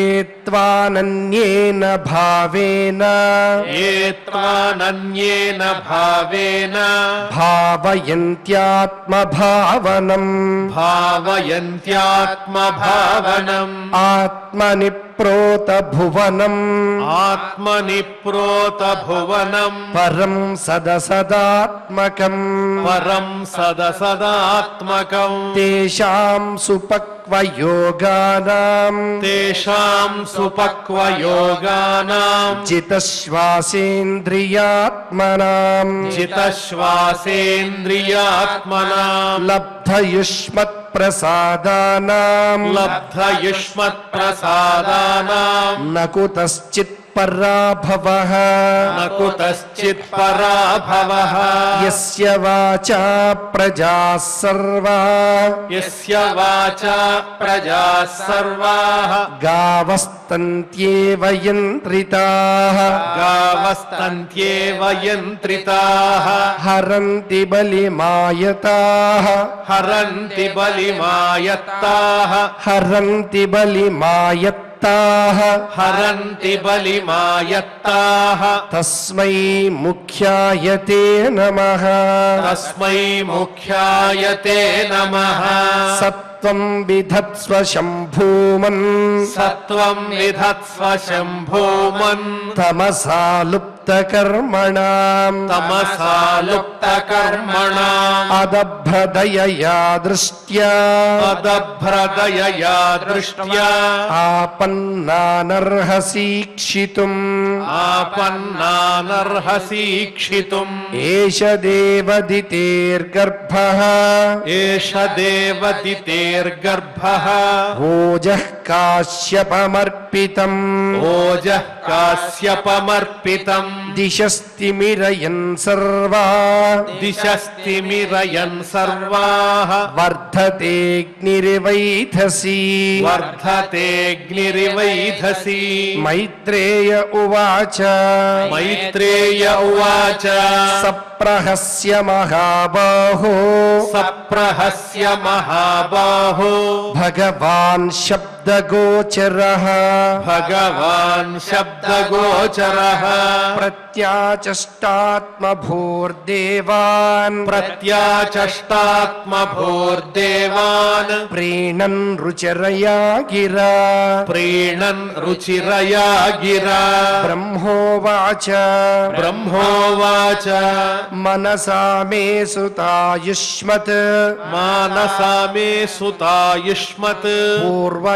[SPEAKER 1] త్వానన్యేన భావేన
[SPEAKER 2] ఏ త్వానన్యేన భావేన
[SPEAKER 1] భావయంత్యాత్మభావనం
[SPEAKER 2] భావయంత్యాత్మభావనం
[SPEAKER 1] ఆత్మని ప్రోత భువనం
[SPEAKER 2] ఆత్మని ప్రోత భువనం
[SPEAKER 1] పరం సదసదాత్మకం
[SPEAKER 2] పరం సదసదాత్మకం
[SPEAKER 1] తేషాం సుపక్వయోగానాం
[SPEAKER 2] తేషాం సుపక్వయోగానాం
[SPEAKER 1] జితశ్వాసేంద్రియాత్మనాం
[SPEAKER 2] జితశ్వాసేంద్రియాత్మనాం
[SPEAKER 1] లబ్ధయుష్మత్ ప్రసాదానాం
[SPEAKER 2] లబ్ధయుష్మత్ప్రసాదానాం
[SPEAKER 1] నకుతశ్చిత్ పరాభవః
[SPEAKER 2] నకుతశ్చిత్ పరాభవః
[SPEAKER 1] యస్య వాచా ప్రజాః సర్వాః
[SPEAKER 2] యస్య వాచా ప్రజాః సర్వాః
[SPEAKER 1] గావస్తంత్యేవ యంత్రితాః
[SPEAKER 2] గావస్తంత్యేవ యంత్రితాః
[SPEAKER 1] హరంతి బలిమాయతాః
[SPEAKER 2] హరంతి బలిమాయత్తాః
[SPEAKER 1] హరంతి బలిమాయత్తాః
[SPEAKER 2] హరంతి బలిమాయత్తాః
[SPEAKER 1] తస్మై ముఖ్యాయతే నమః
[SPEAKER 2] తస్మై ముఖ్యాయ తే నమః
[SPEAKER 1] సత్వం విధత్స్వ శంభూమన్
[SPEAKER 2] సత్వం విధత్స్వ శంభూమన్
[SPEAKER 1] తమసా లుప్తకర్మణాం
[SPEAKER 2] తమసా లుప్తకర్మణాం
[SPEAKER 1] అదభ్రదయయా దృష్ట్యా
[SPEAKER 2] అదభ్రదయయా దృష్ట్యా
[SPEAKER 1] ఆపన్నానర్హసీక్షితుం
[SPEAKER 2] ఆపన్నానర్హసీక్షితుం
[SPEAKER 1] ఏష దేవదితేర్గర్భః
[SPEAKER 2] ఏష దేవదితేర్గర్భః
[SPEAKER 1] ఓజః కాశ్యపమర్పితం
[SPEAKER 2] ఓజః కాశ్యపమర్పితం
[SPEAKER 1] దిశస్తిమిరయన్ సర్వా
[SPEAKER 2] దిశస్తిమిరయన్ సర్వాః
[SPEAKER 1] వర్ధతేऽగ్నిరివైధసి
[SPEAKER 2] వర్ధతేऽగ్నిరివైధసి
[SPEAKER 1] మైత్రేయ ఉవాచ
[SPEAKER 2] మైత్రేయ ఉవాచ
[SPEAKER 1] సప్రహస్య మహాబాహో
[SPEAKER 2] సప్రహస్య మహాబాహో
[SPEAKER 1] భగవాన్ శబ్దగోచరః
[SPEAKER 2] భగవాన్ శబ్దగోచరః
[SPEAKER 1] ప్రత్యాచష్టాత్మభూర్దేవాన్
[SPEAKER 2] ప్రత్యాచష్టాత్మభూర్దేవాన్
[SPEAKER 1] ప్రీణన్ రుచరయా గిరా
[SPEAKER 2] ప్రీణన్ రుచిరయా గిరా
[SPEAKER 1] బ్రహ్మోవాచ
[SPEAKER 2] బ్రహ్మోవాచ
[SPEAKER 1] మనసా మే సుతాయుష్మత్
[SPEAKER 2] మానసా మే సుతాయుష్మత్
[SPEAKER 1] పూర్వజాసనకాదయః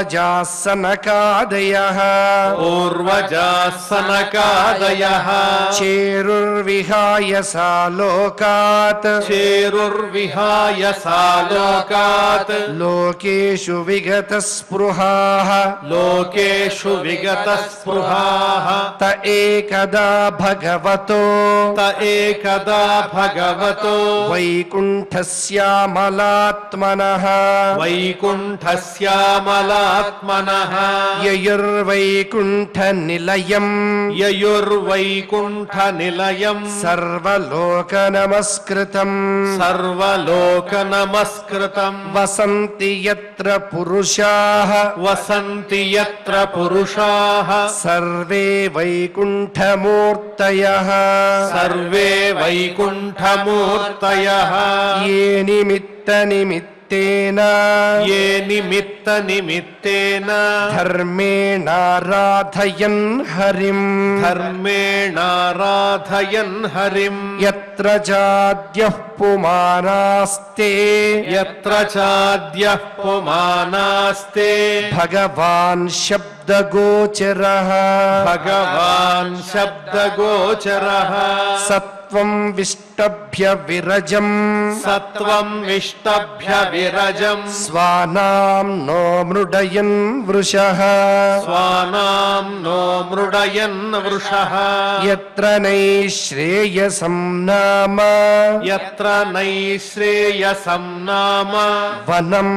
[SPEAKER 2] పూర్వజాసనకాదయః
[SPEAKER 1] చేరుర్విహాయ సా లోకాత్
[SPEAKER 2] చేరుర్విహాయ సాలోకాత్
[SPEAKER 1] లోకేషు విగత స్పృహాః
[SPEAKER 2] లోకేషు విగత స్పృహాః
[SPEAKER 1] త ఏకదా భగవతో
[SPEAKER 2] త ఏకదా భగవతో
[SPEAKER 1] వైకుంఠస్యామలాత్మనః
[SPEAKER 2] వైకుంఠస్యామలాత్మనః
[SPEAKER 1] యయుర్వైకుంఠ నిలయం
[SPEAKER 2] యయుర్వైకుంఠ నిలయం
[SPEAKER 1] సర్వలోక నమస్కృతం
[SPEAKER 2] సర్వలోక నమస్కృతం
[SPEAKER 1] వసంతి యత్ర పురుషాః
[SPEAKER 2] వసంతి యత్ర పురుషాః
[SPEAKER 1] సర్వే వైకుంఠమూర్తయః
[SPEAKER 2] సర్వే వైకుంఠమూర్తయః
[SPEAKER 1] ఏ నిమిత్త నిమిత్తేన
[SPEAKER 2] ఏ నిమిత్త నిమిత్తేన
[SPEAKER 1] ధర్మేణారాధయన్ హరిం
[SPEAKER 2] ధర్మేణారాధయన్ హరిం
[SPEAKER 1] యత్ర చాద్యః పుమానాస్తే
[SPEAKER 2] యత్ర చాద్యః పుమానాస్తే
[SPEAKER 1] భగవాన్ శబ్దగోచరః
[SPEAKER 2] భగవాన్ శబ్దగోచరః
[SPEAKER 1] సత్వం విష్టభ్య విరజం
[SPEAKER 2] సత్వం విష్టభ్య విరజం
[SPEAKER 1] స్వానాం నో మృడయన్ వృషః
[SPEAKER 2] స్వానాం నో మృడయన్ వృషః
[SPEAKER 1] యత్ర నైశ్రేయసం నామ
[SPEAKER 2] యత్ర నైశ్రేయసం నామ
[SPEAKER 1] వనం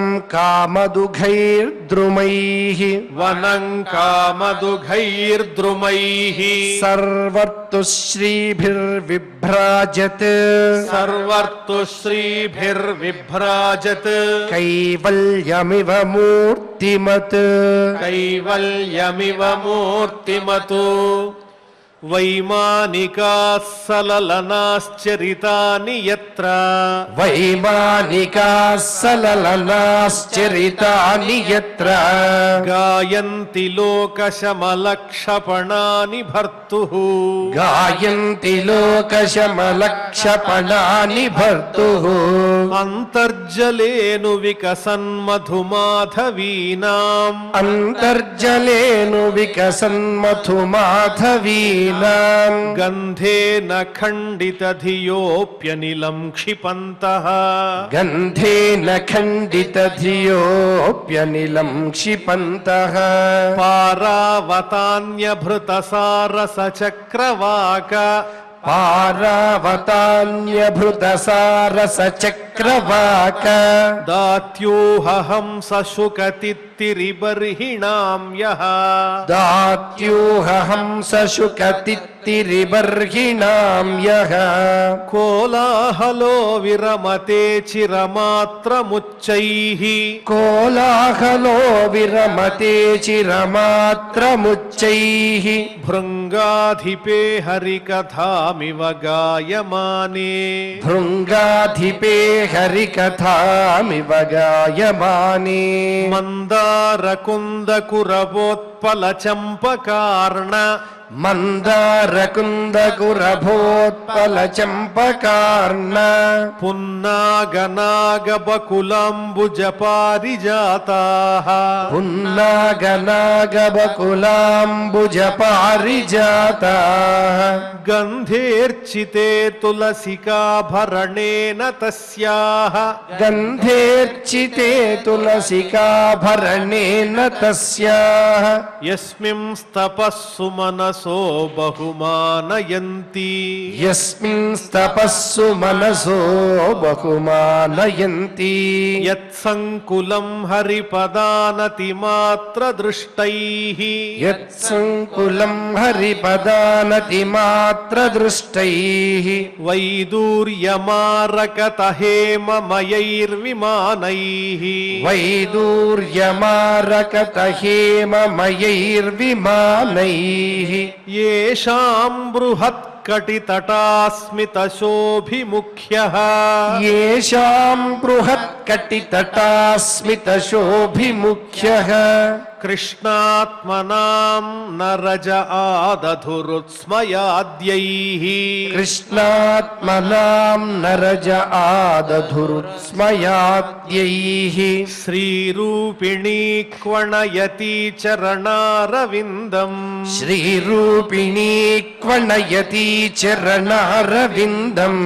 [SPEAKER 1] కామదుఘైర్ద్రుమైః
[SPEAKER 2] వనం కామదుఘైర్ద్రుమైః
[SPEAKER 1] సర్వర్తుశ్రీభిర్విభ్రాజత్
[SPEAKER 2] సర్వర్తుశ్రీభిర్విభ్రాజత్
[SPEAKER 1] కైవల్యమివ మూర్తిమత్
[SPEAKER 2] కైవల్యమివ మూర్తిమతు వైమానికాః సలలనాశ్చరితాని యత్ర
[SPEAKER 1] వైమానికాः సలలనాశ్చరితాని యత్ర
[SPEAKER 2] గాయంతి లోకశమలక్షపణాని భర్తుః
[SPEAKER 1] గాయంతి లోకశమలక్షపణాని భర్తుః
[SPEAKER 2] అంతర్జలేను వికసన్మధుమాధవీనాం
[SPEAKER 1] అంతర్జలేను వికసన్మధుమాధవీనాం
[SPEAKER 2] గంధేన ఖండితధియోప్యనిలం క్షిపంతః
[SPEAKER 1] గంధేన ఖండితధియోప్యనిలం క్షిపంతః
[SPEAKER 2] పారావతాన్యభృతసారసచక్రవాక
[SPEAKER 1] పారావతాన్యభృతసారసచక్రవాక
[SPEAKER 2] దాత్యూహహంసశుకతిత్తిరిబర్హిణాం యః
[SPEAKER 1] దాత్యూహహంసశుకతిత్తిరిబర్హిణాం యః
[SPEAKER 2] కోలాహలో విరమతే చిరమాత్రముచ్చైః
[SPEAKER 1] కోలాహలో విరమతే చిరమాత్రముచ్చైః
[SPEAKER 2] భృంగాధిపే హరికథామివ గాయమానే
[SPEAKER 1] భృంగాధిపే హరికథామివ గాయమానే
[SPEAKER 2] మందారకుందకురవోత్పలచంపకార్ణ
[SPEAKER 1] మందారకుందకురభోత్పలచంపకార్ణ
[SPEAKER 2] పున్నాగనాగబకులాంబుజపారిజాతాః
[SPEAKER 1] పున్నాగనాగబకులాంబుజపారిజాతాః
[SPEAKER 2] గంధేర్చితే తులసికాభరణేన తస్యాః
[SPEAKER 1] గంధేర్చితే తులసికాభరణేన తస్యాః
[SPEAKER 2] యస్మింస్తపస్సు మనసో బహుమానయంతి
[SPEAKER 1] యస్మింస్తపస్సు మనసో బహుమానయంతి
[SPEAKER 2] యత్సంకులం హరిపదానతిమాత్రదృష్టైః
[SPEAKER 1] యత్సంకులం హరిపదానతిమాత్రదృష్టైః
[SPEAKER 2] వైదూర్యమారకతహేమమయైర్విమానైః
[SPEAKER 1] వైదూర్యమారకతహేమమయైర్విమానైః
[SPEAKER 2] येषां बृहत्कटितटास्मितशोभिमुख्यः
[SPEAKER 1] येषां बृहत्कटितटास्मितशोभिमुख्यः
[SPEAKER 2] कृष्णात्मनां नरज आदधुरुत्स्मयाद्यैः
[SPEAKER 1] कृष्णात्मनां नरज आदधुरुत्स्मयाद्यैः
[SPEAKER 2] श्रीरूपिणी क्वणयति चरणारविन्दम्
[SPEAKER 1] श्रीरूपिणी क्वणयति चरणारविन्दम्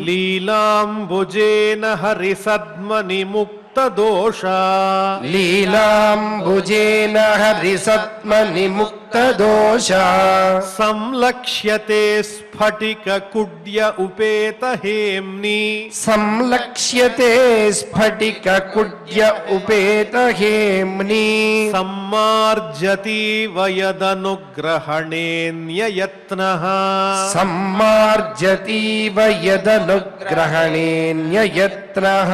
[SPEAKER 2] लीलाम्बुजेन हरिसद्मनिमुक्तदोषा
[SPEAKER 1] लीलाम्बुजेन हरिसत्मनिमुक्तदोषा
[SPEAKER 2] संलक्ष्यते स्फटिककुड्य उपेतहेम्नि
[SPEAKER 1] संलक्ष्यते स्फटिककुड्य उपेतहेम्नि
[SPEAKER 2] सम्मार्जति वयदनुग्रहणेऽन्ययत्नः
[SPEAKER 1] सम्मार्जतीव यदनुग्रहणेऽन्ययत्नः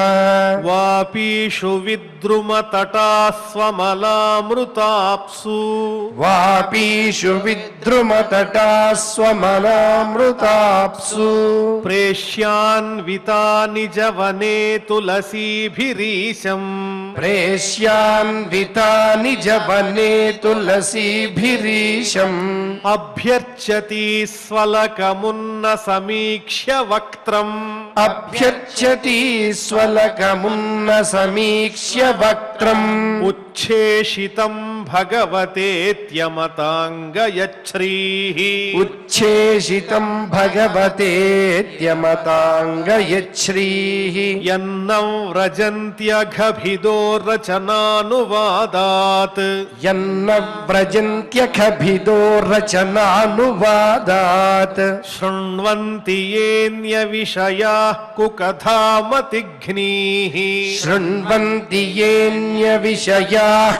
[SPEAKER 2] वापीषु विद्रुमतटास्वमलामृताप्सु
[SPEAKER 1] वापीषु विद्रुमतटास्वमलामृताप्सु
[SPEAKER 2] प्रेष्यान्वितानि जवने तुलसीभिरीशम्
[SPEAKER 1] प्रेष्यान्वितानि जवने तुलसीभिरीशम्
[SPEAKER 2] अभ्यर्चति स्वलकमुन्नसमीक्ष्य वक्त्रम्
[SPEAKER 1] अभ्यर्चति स्वलकमुन्न समीक्ष्य वक्त्रम्
[SPEAKER 2] उच्छेषितं भगवतेत्यमताङ्गयच्छ्रीः
[SPEAKER 1] उच्छेषितं भगवतेत्यमताङ्गयच्छ्रीः
[SPEAKER 2] यन्नं व्रजन्त्यघभिदो रचनानुवादात्
[SPEAKER 1] यन्न व्रजन्त्यखभिदो रचनानुवादात्
[SPEAKER 2] शृण्वन्ति येऽन्यविषयाः कुकथामतिघ्नीः
[SPEAKER 1] शृण्वन्ति येऽन्यविषयाः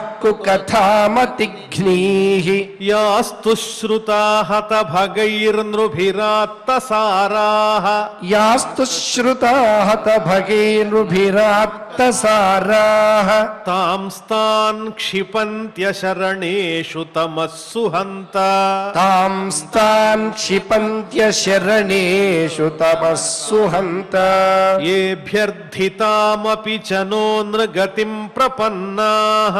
[SPEAKER 1] కుకథామతిఘ్నీః
[SPEAKER 2] యాస్తు శ్రుతా హత భగైర్నృభిరాత్తసారాః
[SPEAKER 1] యాస్తు శ్రుతా హత భగైర్నృభిరాత్తసారాః
[SPEAKER 2] తాంస్తాన్ క్షిపంత్యశరణేషు తమస్సు హంత
[SPEAKER 1] తాంస్తాన్ క్షిపంత్యశరణేషు తపస్సు హంత
[SPEAKER 2] ఏభ్యర్థితామపి చ నో నృగతిం ప్రపన్నాః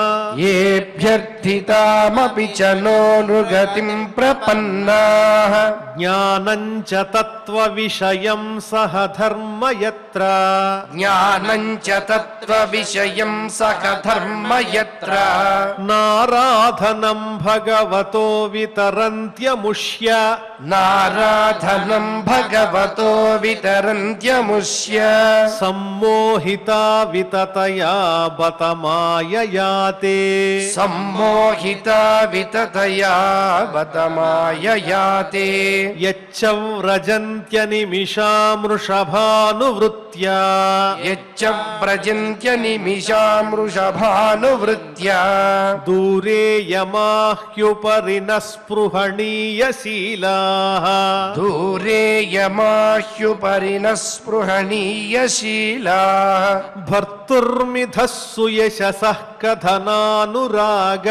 [SPEAKER 1] ఏభ్యర్థితామపి చ నో నృగతిం ప్రపన్నాః
[SPEAKER 2] జ్ఞానం చ తత్వవిషయం సహ ధర్మయత్ర
[SPEAKER 1] జ్ఞానం చ తత్వవిషయం సహ ధర్మయత్ర
[SPEAKER 2] నారాధనం భగవతో వితరంత్యముష్య
[SPEAKER 1] నారాధనం భగవతో వితరంత్యముష్య
[SPEAKER 2] సమ్మోహితా వితతయా బత మాయయాతే
[SPEAKER 1] సమ్మోహితా వితతయా బత మాయయాతే
[SPEAKER 2] యచ్చ వ్రజంత్యనిమిషామృషభానువృత్యా
[SPEAKER 1] యచ్చ వ్రజంత్య నిమిషామృషభానువృత్యా
[SPEAKER 2] దూరే యమాహ్యుపరి న స్పృహణీయశీలాః
[SPEAKER 1] దూరే యమాహ్యుపరి న స్పృహణీయశీలాః
[SPEAKER 2] భర్తుర్మిధస్సు యశసః కథనానురాగ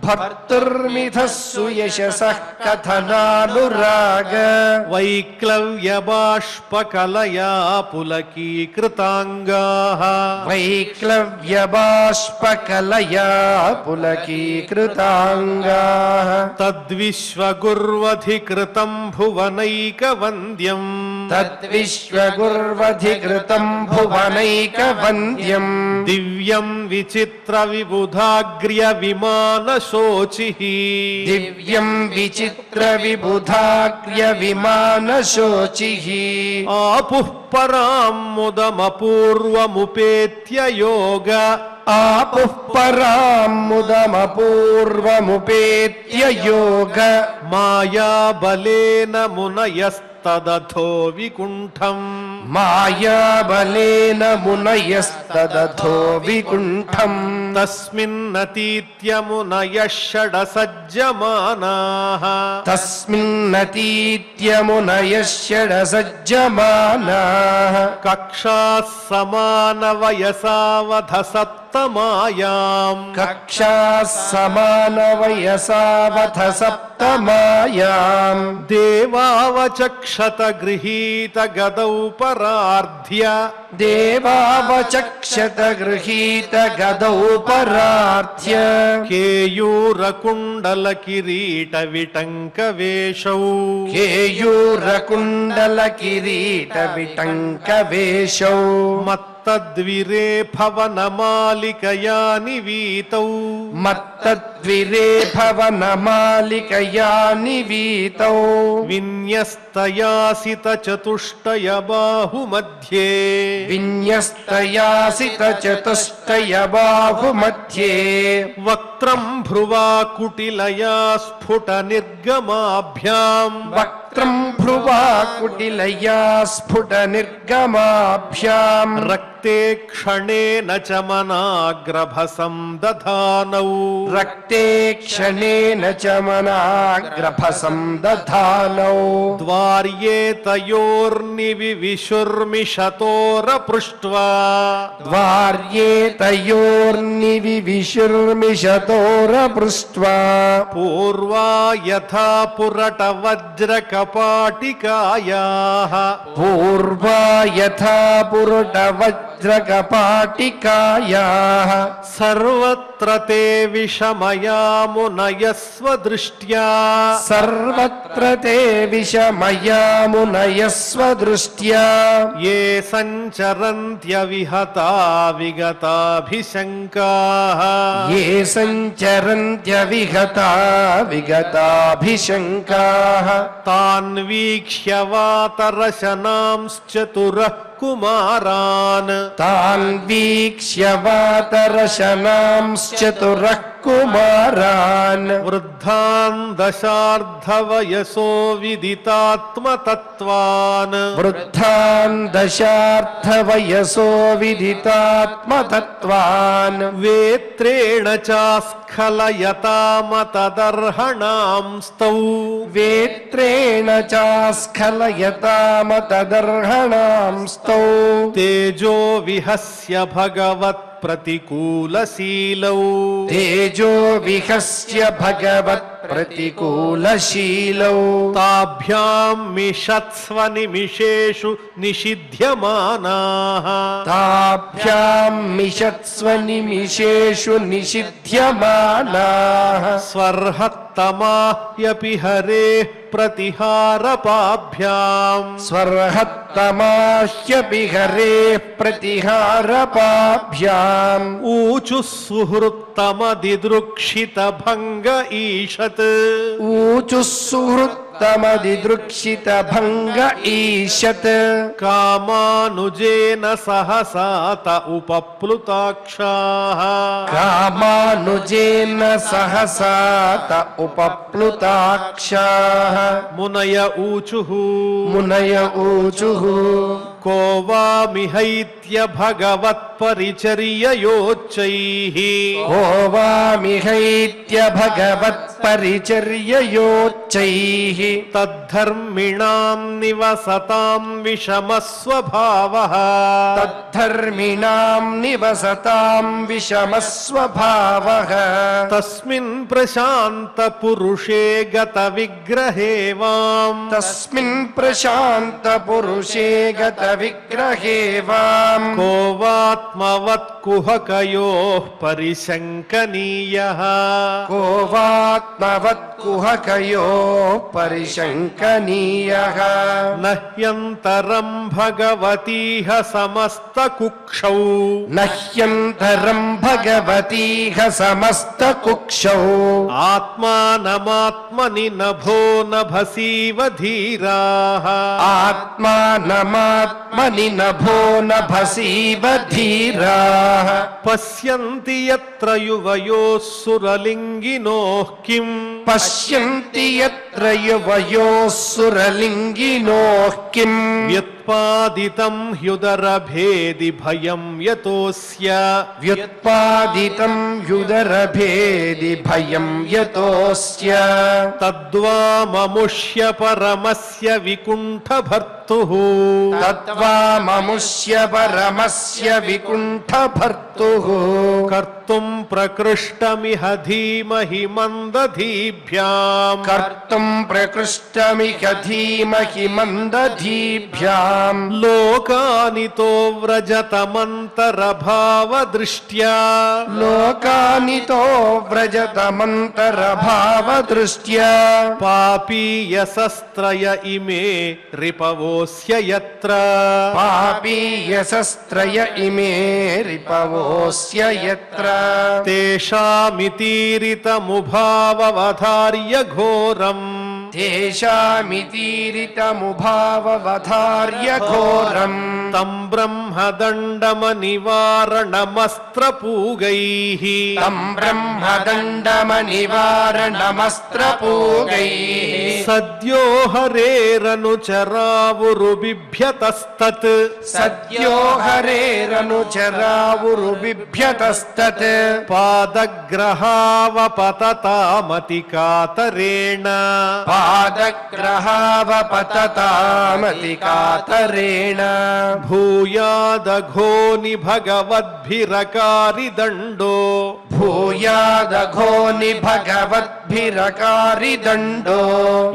[SPEAKER 1] భర్తుర్మిధస్సు యశసః కథనానురాగ
[SPEAKER 2] వైక్లవ్యబాష్పకలయా పులకీకృతాంగాః
[SPEAKER 1] వైక్లవ్యబాష్పకలయా పులకీకృతాంగాః
[SPEAKER 2] తద్విశ్వగుర్వధికృతం భువనైకవంద్యం
[SPEAKER 1] తద్విశ్వగుర్వధికృతం భువనైకవంద్యం
[SPEAKER 2] దివ్యం విచిత్ర విబుధాగ్ర్య విమానశోచిః
[SPEAKER 1] దివ్యం విచిత్ర విబుధాగ్ర్య విమానశోచిః
[SPEAKER 2] ఆపుః పరాం ముదమపూర్వముపేత్య యోగ
[SPEAKER 1] ఆపుః పరాం ముదమపూర్వముపేత్య యోగ
[SPEAKER 2] మాయాబలేన మునయస్తదథో వికుంఠం
[SPEAKER 1] మాయాబలేన మునయస్తదథో వికుంఠం
[SPEAKER 2] తస్మిన్నతీత్య మునయః షడసజ్జమానాః
[SPEAKER 1] తస్మిన్నతీత్య మునయః షడసజ్జమానాః
[SPEAKER 2] కక్షాః సమానవయసావధ సప్తమాయాం
[SPEAKER 1] కక్షాః సమానవయసావథ సప్తమాయాం
[SPEAKER 2] దేవావచక్షత గృహీత గదౌ పరార్ధ్య
[SPEAKER 1] దేవావచక్షత గృహీత గదౌ పరార్థ్య
[SPEAKER 2] కేయూరకుండల కిరీట విటంక వేషౌ
[SPEAKER 1] కేయూరకుండల కిరీట విటంక వేషౌ
[SPEAKER 2] మత్తద్విరేఫవనమాలికయా నివీతౌ
[SPEAKER 1] మత్తద్విరేఫవనమాలికయా నివీతౌ
[SPEAKER 2] విన్యస్తయాసిత చతుష్టయ బాహుమధ్యే
[SPEAKER 1] విన్యస్తయాసిత చతుష్టయ బాహుమధ్యే
[SPEAKER 2] వక్త్రం భ్రువా కుటిలయా స్ఫుట నిర్గమాభ్యాం
[SPEAKER 1] వక్త్రం భ్రువా కుటిలయా స్ఫుట నిర్గమాభ్యాం
[SPEAKER 2] రక్తే క్షణేన చ మనాగ్రభసం దధానౌ
[SPEAKER 1] రక్తే క్షణేన చ మనాగ్రభసం దధానౌ
[SPEAKER 2] ద్వార్యే తయోర్నివివిశుర్మిషతోర పృష్ట్వా
[SPEAKER 1] ద్వార్యే తయోర్నివివిశుర్మిషతోర పృష్ట్వా
[SPEAKER 2] పూర్వా యథా పురట వజ్రకపాటికాయాః
[SPEAKER 1] పూర్వా యథా పురుట వజ్రకపాటికాయాః
[SPEAKER 2] సర్వత్ర తే విషమయా మునయస్వ దృష్ట్యా
[SPEAKER 1] సర్వత్ర తే విషమయా మునయస్వ దృష్ట్యా
[SPEAKER 2] ఏ సంచరంత్యవిహతా విగతాభిశంకాః
[SPEAKER 1] ఏ సంచరంత్య విగతా విగతాభిశంకాః
[SPEAKER 2] తాన్ వీక్ష్య వాతరశనాంశ్చతురః కుమారాన్
[SPEAKER 1] తాన్ వీక్ష్య వాతరశనాంశ్చతురః కుమారాన్
[SPEAKER 2] వృద్ధాన్ దశార్ధవయసో విదితాత్మతత్వాన్
[SPEAKER 1] వృద్ధాన్ దశార్థవయసో విదితాత్మతత్వాన్
[SPEAKER 2] వేత్రేణ చాస్ఖలయతామతదర్హణాంస్తౌ
[SPEAKER 1] వేత్రేణ చాస్ఖలయతామతదర్హణాంస్తౌ
[SPEAKER 2] తేజో విహస్య భగవత్ ప్రతికూలశీలౌ
[SPEAKER 1] తేజో విహస్య భగవత్ ప్రతికూలశీలౌ
[SPEAKER 2] తాభ్యాం మిషత్స్వ నిమిషేషు నిషిధ్యమానాః
[SPEAKER 1] తాభ్యాం మిషత్స్వ నిమిషేషు నిషిధ్యమానాః
[SPEAKER 2] స్వర్హత్తమాయపి హరేః ప్రతిహారపాభ్యాం
[SPEAKER 1] స్వర్హత్తమాహ్యపి హరేః ప్రతిహారపాభ్యాం
[SPEAKER 2] ఊచు సుహృత్తమదిదృక్షిత భంగ ఈషత్
[SPEAKER 1] ఊచు సుహృత్తమదిదృక్షిత భంగ ఈషత్
[SPEAKER 2] కామానుజేన సహసాత ఉపప్లుతాక్షాః
[SPEAKER 1] కామానుజేన సహసాత ఉపప్లుతాక్షాః
[SPEAKER 2] మునయ ఊచుః
[SPEAKER 1] మునయ ఊచుః
[SPEAKER 2] కో వా మిహైత్య భగవత్పరిచర్యయోచ్చైః
[SPEAKER 1] కో వామిహైత్య భగవత్పరిచర్యయోచ్చైః
[SPEAKER 2] తద్ధర్మిణాం నివసతాం విషమస్వభావః
[SPEAKER 1] తద్ధర్మిణాం నివసతాం విషమస్వభావః
[SPEAKER 2] తస్మిన్ ప్రశాంత పురుషే గత విగ్రహే వాం
[SPEAKER 1] తస్మిన్ ప్రశాంత పురుషే గత విగ్రహే వాం
[SPEAKER 2] కో వాత్మవత్ కుహకయోః పరిశంకనీయః
[SPEAKER 1] కో వాత్మవత్ కుహకయో పరిశంకనీయః
[SPEAKER 2] నహ్యంతరం భగవతీహ సమస్తకుక్షౌ
[SPEAKER 1] నహ్యంతరం భగవతీహ సమస్తకుక్షౌ
[SPEAKER 2] ఆత్మానమాత్మని నభో నభసీవ ధీరాః
[SPEAKER 1] ఆత్మానమాత్మని నభో నభసీవ ధీరాః
[SPEAKER 2] పశ్యంతి యత్ర యువయోః సురలింగినోః కిం
[SPEAKER 1] పశ్యంతి యత్ర యువయోః సురలింగినోః కిం
[SPEAKER 2] వ్యుత్పాదితం హ్యుదరభేది భయం యతోస్య
[SPEAKER 1] వ్యుత్పాదితం హ్యుదరభేది భయం యతోస్య
[SPEAKER 2] తద్వామముష్య పరమస్య వికుంఠభర్తుః
[SPEAKER 1] తద్వామముష్య పరమస్య వికుంఠభర్తుః
[SPEAKER 2] కర్తుం ప్రకృష్టమిహ ధీమహి మందధీభ్యాం
[SPEAKER 1] కర్తుం ప్రకృష్టమిహ ధీమహి మందధీభ్యాం
[SPEAKER 2] లోకానితో వ్రజతమంతరభావ దృష్ట్యా
[SPEAKER 1] లోకానితో వ్రజతమంతరభావ దృష్ట్యా
[SPEAKER 2] పాపీయసస్త్రయ ఇమే రిపవోస్య యత్ర
[SPEAKER 1] పాపీయసస్త్రయ ఇమే రిపవోస్య యత్ర
[SPEAKER 2] తేషామితీరితముభావవధార్య ఘోరం
[SPEAKER 1] తేషామితీరితముభావవధార్య ఘోరం
[SPEAKER 2] తం బ్రహ్మదండమనివారణమస్త్రపూగైః
[SPEAKER 1] తం బ్రహ్మదండమనివారణమస్త్రపూగైః
[SPEAKER 2] సద్యో హరేరనుచరావురుబిభ్యతస్తత్
[SPEAKER 1] సద్యో హరేరనుచరావురుబిభ్యతస్తత్
[SPEAKER 2] పాదగ్రహావపతతామతి కాతరేణ
[SPEAKER 1] పాదగ్రహావపతతామతి కాతరేణ
[SPEAKER 2] భూయాదఘోని భగవద్భిరకారిదండో
[SPEAKER 1] భూయాదఘోని భగవద్భిరకారిదండో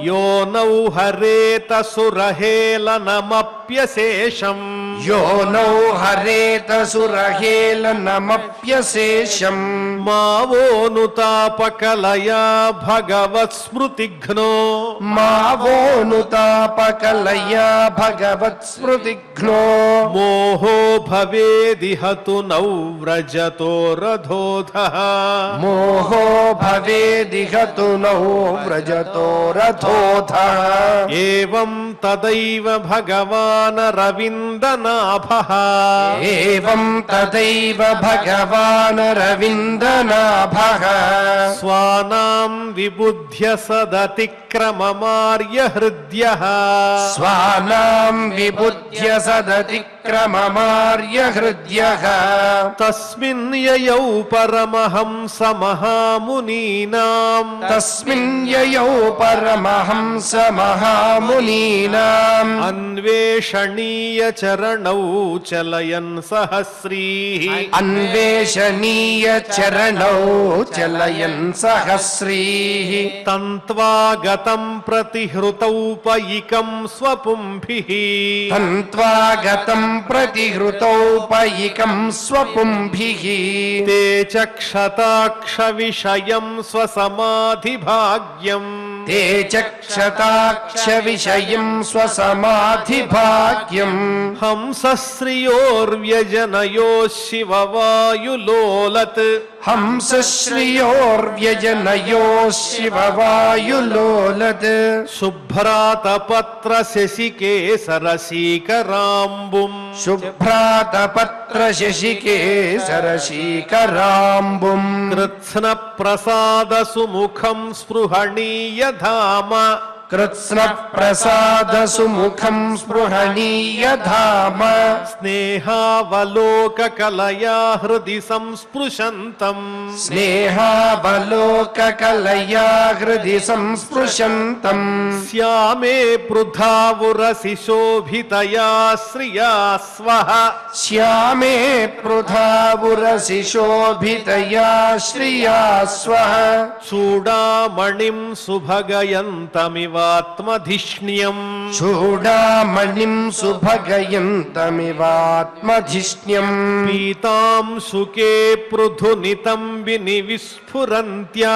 [SPEAKER 2] యో నౌ హరేత సురహేళనమప్యశేషం
[SPEAKER 1] యో నౌ హరేత సురహేళనమప్యశేషం
[SPEAKER 2] మావోనుతాపకలయా భగవత్స్మృతిఘ్నో
[SPEAKER 1] మావోనుతాపకలయా భగవత్స్మృతిఘ్నో
[SPEAKER 2] మోహో భవేదిహతు నౌ వ్రజతో రథోధః
[SPEAKER 1] మోహో భవేదిహతు నౌ వ్రజతో రథోధః
[SPEAKER 2] ఏవం తదైవ భగవానరవిందనాభః
[SPEAKER 1] ఏవం తదైవ భగవానరవిందనాభః
[SPEAKER 2] స్వానాం విబుధ్య సదతిక్రమమార్య హృద్యః
[SPEAKER 1] స్వానాం విబుధ్య సదతిక్రమమార్య హృద్యః
[SPEAKER 2] తస్మిన్ యయౌ పరమహంస మహామునీనాం
[SPEAKER 1] తస్మిన్ యయౌ పరమహంస మహామునీనాం
[SPEAKER 2] అన్వేషణీయ చరణౌ చలయన్ సహస్రీః
[SPEAKER 1] అన్వేషణీయ చరణౌ చలయన్ సహస్రీః
[SPEAKER 2] తంత్వాగతం ప్రతిహృతౌపయికం స్వపుంభిః
[SPEAKER 1] తంత్వాగతం ప్రతిహృతౌపయికం స్వపుంభిః
[SPEAKER 2] తే చక్షతాక్ష విషయం స్వసమాధిభాగ్యం
[SPEAKER 1] తే చక్షతాక్ష విషయం స్వసమాధిభాగ్యం
[SPEAKER 2] హంసశ్రియోర్వ్యజనయో శివవాయులోలత్
[SPEAKER 1] హంసశ్రియోర్వ్యజనయో శివవాయులోలత్
[SPEAKER 2] శుభ్రాతపత్ర శశికేసరశీకరాంబుం
[SPEAKER 1] శుభ్రాతపత్ర శశికేసరశీకరాంబుం
[SPEAKER 2] కృత్స్న ప్రసాద సుముఖం స్పృహణీయ ధామ
[SPEAKER 1] కృత్స్న ప్రసాద సుముఖం స్పృహణీయ ధామ
[SPEAKER 2] స్నేహావలోక కలయా హృది సంస్పృశంతం
[SPEAKER 1] స్నేహావలోక కలయా హృది సంస్పృశంతం
[SPEAKER 2] శ్యామే పృథావురసి శోభితయా శ్రియా స్వః
[SPEAKER 1] శ్యామే పృథావురసి శోభితయా శ్రియా స్వః
[SPEAKER 2] చూడామణిం సుభగయంతమివాత్మధిష్ణ్యం
[SPEAKER 1] చూడామణిం సుభగయంతమివాత్మధిష్ణ్యం
[SPEAKER 2] పీతాంశుకే పృథునితంబిని విస్ఫురంత్యా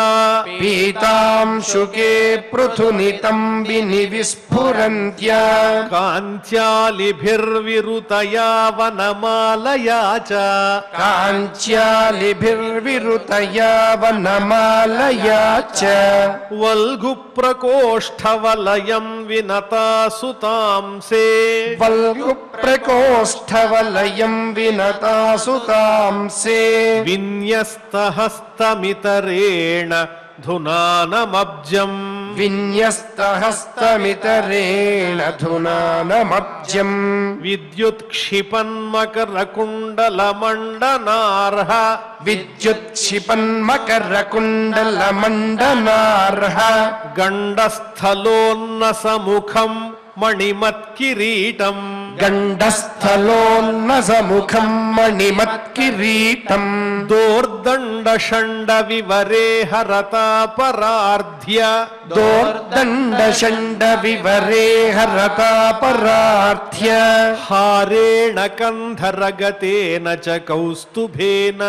[SPEAKER 1] పీతాంశుకే పృథునితంబిని విస్ఫురంత్యా
[SPEAKER 2] కాంత్యాలిభిర్విరుతయా వనమాలయా చ
[SPEAKER 1] కాంచ్యాలిభిర్విరుతయా వనమాలయా చ
[SPEAKER 2] వల్గు ప్రకోష్ఠవలయం వినతాసుతాంసే
[SPEAKER 1] వల్గు ప్రకోష్ఠవలయం వినతాసుతాంసే
[SPEAKER 2] విన్యస్తహస్తమితరేణ ధునానమబ్జం
[SPEAKER 1] విన్యస్తహస్తమితరేణ ధునానమబ్జం
[SPEAKER 2] విద్యుత్క్షిపన్మకరకుండలమండనార్హ
[SPEAKER 1] విద్యుత్క్షిపన్మకరకుండలమండనార్హ
[SPEAKER 2] గండస్థలోన్నసముఖం మణిమత్కిరీటం
[SPEAKER 1] గండస్థలోన్నసముఖం మణిమత్కిరీటం
[SPEAKER 2] దోర్దండషండ వివరే హరతాపరార్ధ్య
[SPEAKER 1] దోర్దండషండ వివరే హరతాపరార్ధ్య
[SPEAKER 2] హారేణ కంధరగతేన చ కౌస్తుభేన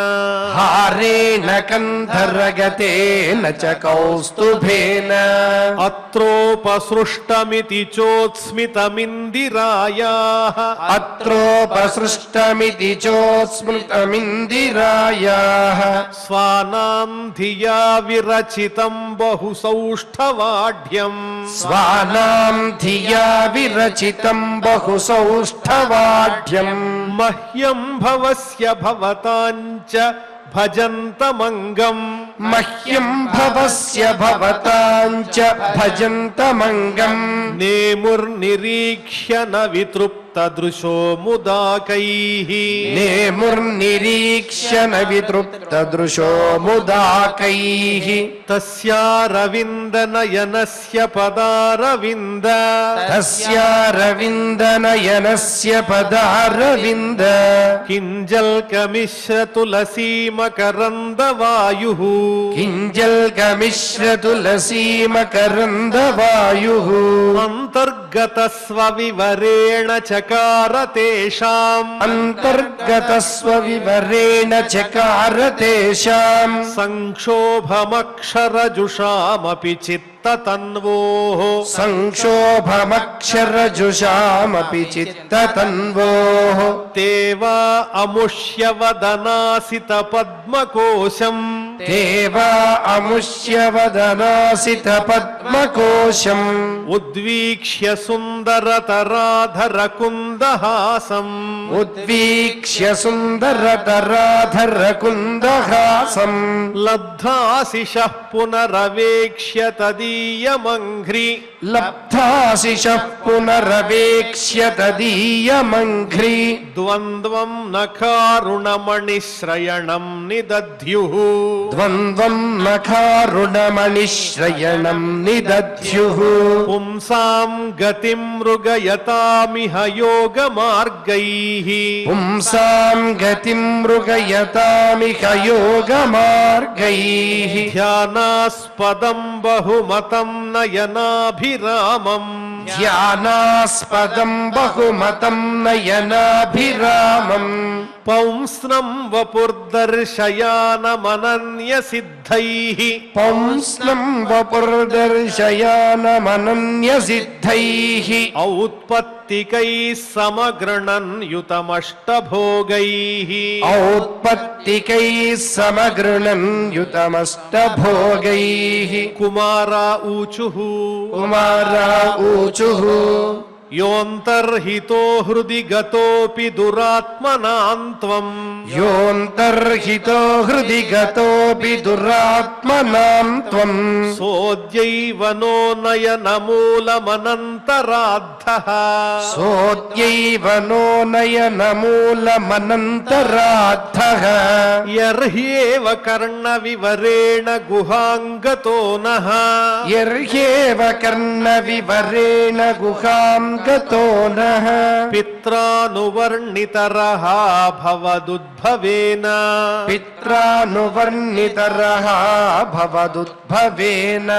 [SPEAKER 1] హారేణ కంధరగతేన చ కౌస్తుభేన
[SPEAKER 2] అత్రోపసృష్టమితి చోత్స్మితమిందిరాయాః
[SPEAKER 1] అత్రోపసృష్టమితి చోత్స్మృతమిందిరాయాః
[SPEAKER 2] స్వానాం ధియా విరచితం బహుసౌష్ఠవాఢ్యం
[SPEAKER 1] స్వానాం ధియా విరచితం బహుసౌష్ఠవాఢ్యం
[SPEAKER 2] మహ్యం భవస్య భవతాంచ భజంతమంగం
[SPEAKER 1] మహ్యం భవస్య భవతాంచ భజంతమంగం
[SPEAKER 2] నేముర్నిరీక్ష్య న వితృప్తదృశో ముదాకైః
[SPEAKER 1] నేముర్నిరీక్ష్య న వితృప్తదృశో ముదాకైః
[SPEAKER 2] తస్యారవిందనయనస్య పదారవింద
[SPEAKER 1] తస్యారవిందనయనస్య పదారవింద
[SPEAKER 2] కింజల్కమిశ్ర తులసీమకరందవాయుః
[SPEAKER 1] కింజల్కమిశ్ర తులసీమకరందవాయుః
[SPEAKER 2] అంతర్గతస్వవివరేణ చకార తేషాం
[SPEAKER 1] అంతర్గతస్వవివరేణ చకార తేషాం
[SPEAKER 2] సంక్షోభమక్షరజుషామపి చిత్త चित्ततन्वोः
[SPEAKER 1] संक्षोभमक्षरजुषामपि चित्ततन्वोः
[SPEAKER 2] ते वा अमुष्यवदनासितपद्मकोशम्
[SPEAKER 1] देवा अमुष्यवदनासितपद्मकोशम्
[SPEAKER 2] उद्वीक्ष्य सुन्दरतराधरकुन्दहासम्
[SPEAKER 1] उद्वीक्ष्य सुन्दरतराधरकुन्दहासम्
[SPEAKER 2] लब्धाशिषः पुनरवेक्ष्य तदीयमङ्घ्रि
[SPEAKER 1] लब्धाशिषः पुनरवेक्ष्य तदीयमङ्घ्रि
[SPEAKER 2] द्वन्द्वम् नखारुणमणिश्रयणम् निदध्युः
[SPEAKER 1] द्वन्द्वम् नखारुणमणिश्रयणम् निदध्युः
[SPEAKER 2] पुंसाम् गतिम् मृगयतामिह योगमार्गैः
[SPEAKER 1] पुंसाम् गतिम् मृगयतामिह योगमार्गैः
[SPEAKER 2] ध्यानास्पदम् बहुमतम् नयनाभिरामम्
[SPEAKER 1] ध्यानास्पदम् बहुमतम् नयनाभिरामम्
[SPEAKER 2] पौंस्नम् वपुर्दर्शयानमनन्यसिद्धैः
[SPEAKER 1] पौंस्नम् वपुर्दर्शयानमनन्यसिद्धैः
[SPEAKER 2] औत्पत्तिकैः समगृणन् युतमष्टभोगैः
[SPEAKER 1] औत्पत्तिकैः समगृणन् युतमष्टभोगैः
[SPEAKER 2] कुमारा ऊचुः
[SPEAKER 1] कुमारा ऊचुः
[SPEAKER 2] योऽन्तर्हितो हृदि गतोऽपि दुरात्मनान्त्वम्
[SPEAKER 1] योऽन्तर्हितो हृदि गतोऽपि दुरात्मनाम् त्वम्
[SPEAKER 2] सोऽद्यैव नो नयनमूलमनन्तराद्धः
[SPEAKER 1] सोऽद्यैव नो नयनमूलमनन्तराद्धः
[SPEAKER 2] यर्ह्येव कर्णविवरेण गुहाङ्गतो नः
[SPEAKER 1] यर्ह्येव कर्णविवरेण गुहाम् गतो नः
[SPEAKER 2] पित्रानुवर्णितरः भवदुद्भवेन
[SPEAKER 1] पित्रानुवर्णितरः भवदुद्भवेन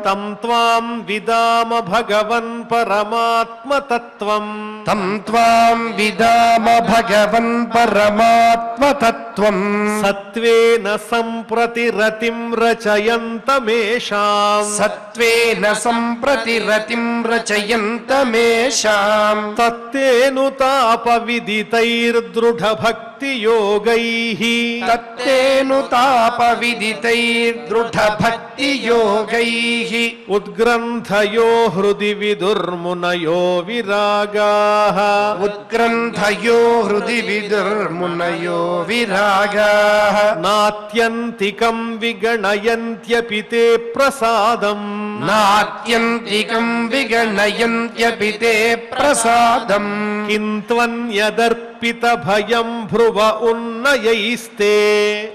[SPEAKER 2] तं त्वां विदाम भगवन् परमात्मतत्त्वम्
[SPEAKER 1] तं त्वां विदाम भगवन् परमात्मतत्त्वम्
[SPEAKER 2] सत्त्वेन सम्प्रतिरतिं रचयन्तमेषाम्
[SPEAKER 1] सत्त्वेन सम्प्रति रतिं रचयन्तमेषाम्
[SPEAKER 2] तत्तेऽनुतापविदितैर्दृढभक्तियोगैः
[SPEAKER 1] तत्तेऽनुतापविदितैर्दृढभक्तियोगैः
[SPEAKER 2] उद्ग्रन्थयो हृदि विदुर्मुनयो विरागाः
[SPEAKER 1] उत्ग्रन्थयो हृदि विदुर्मुनयो विरागाः
[SPEAKER 2] नात्यन्तिकं विगणयन्त्यपि ते प्रसादम्
[SPEAKER 1] नात्यन्तिकं विगणयन्त्यपि ते प्रसादम्
[SPEAKER 2] किन्त्वन्यदर्पितभयं भ्रुव उन्नयैस्ते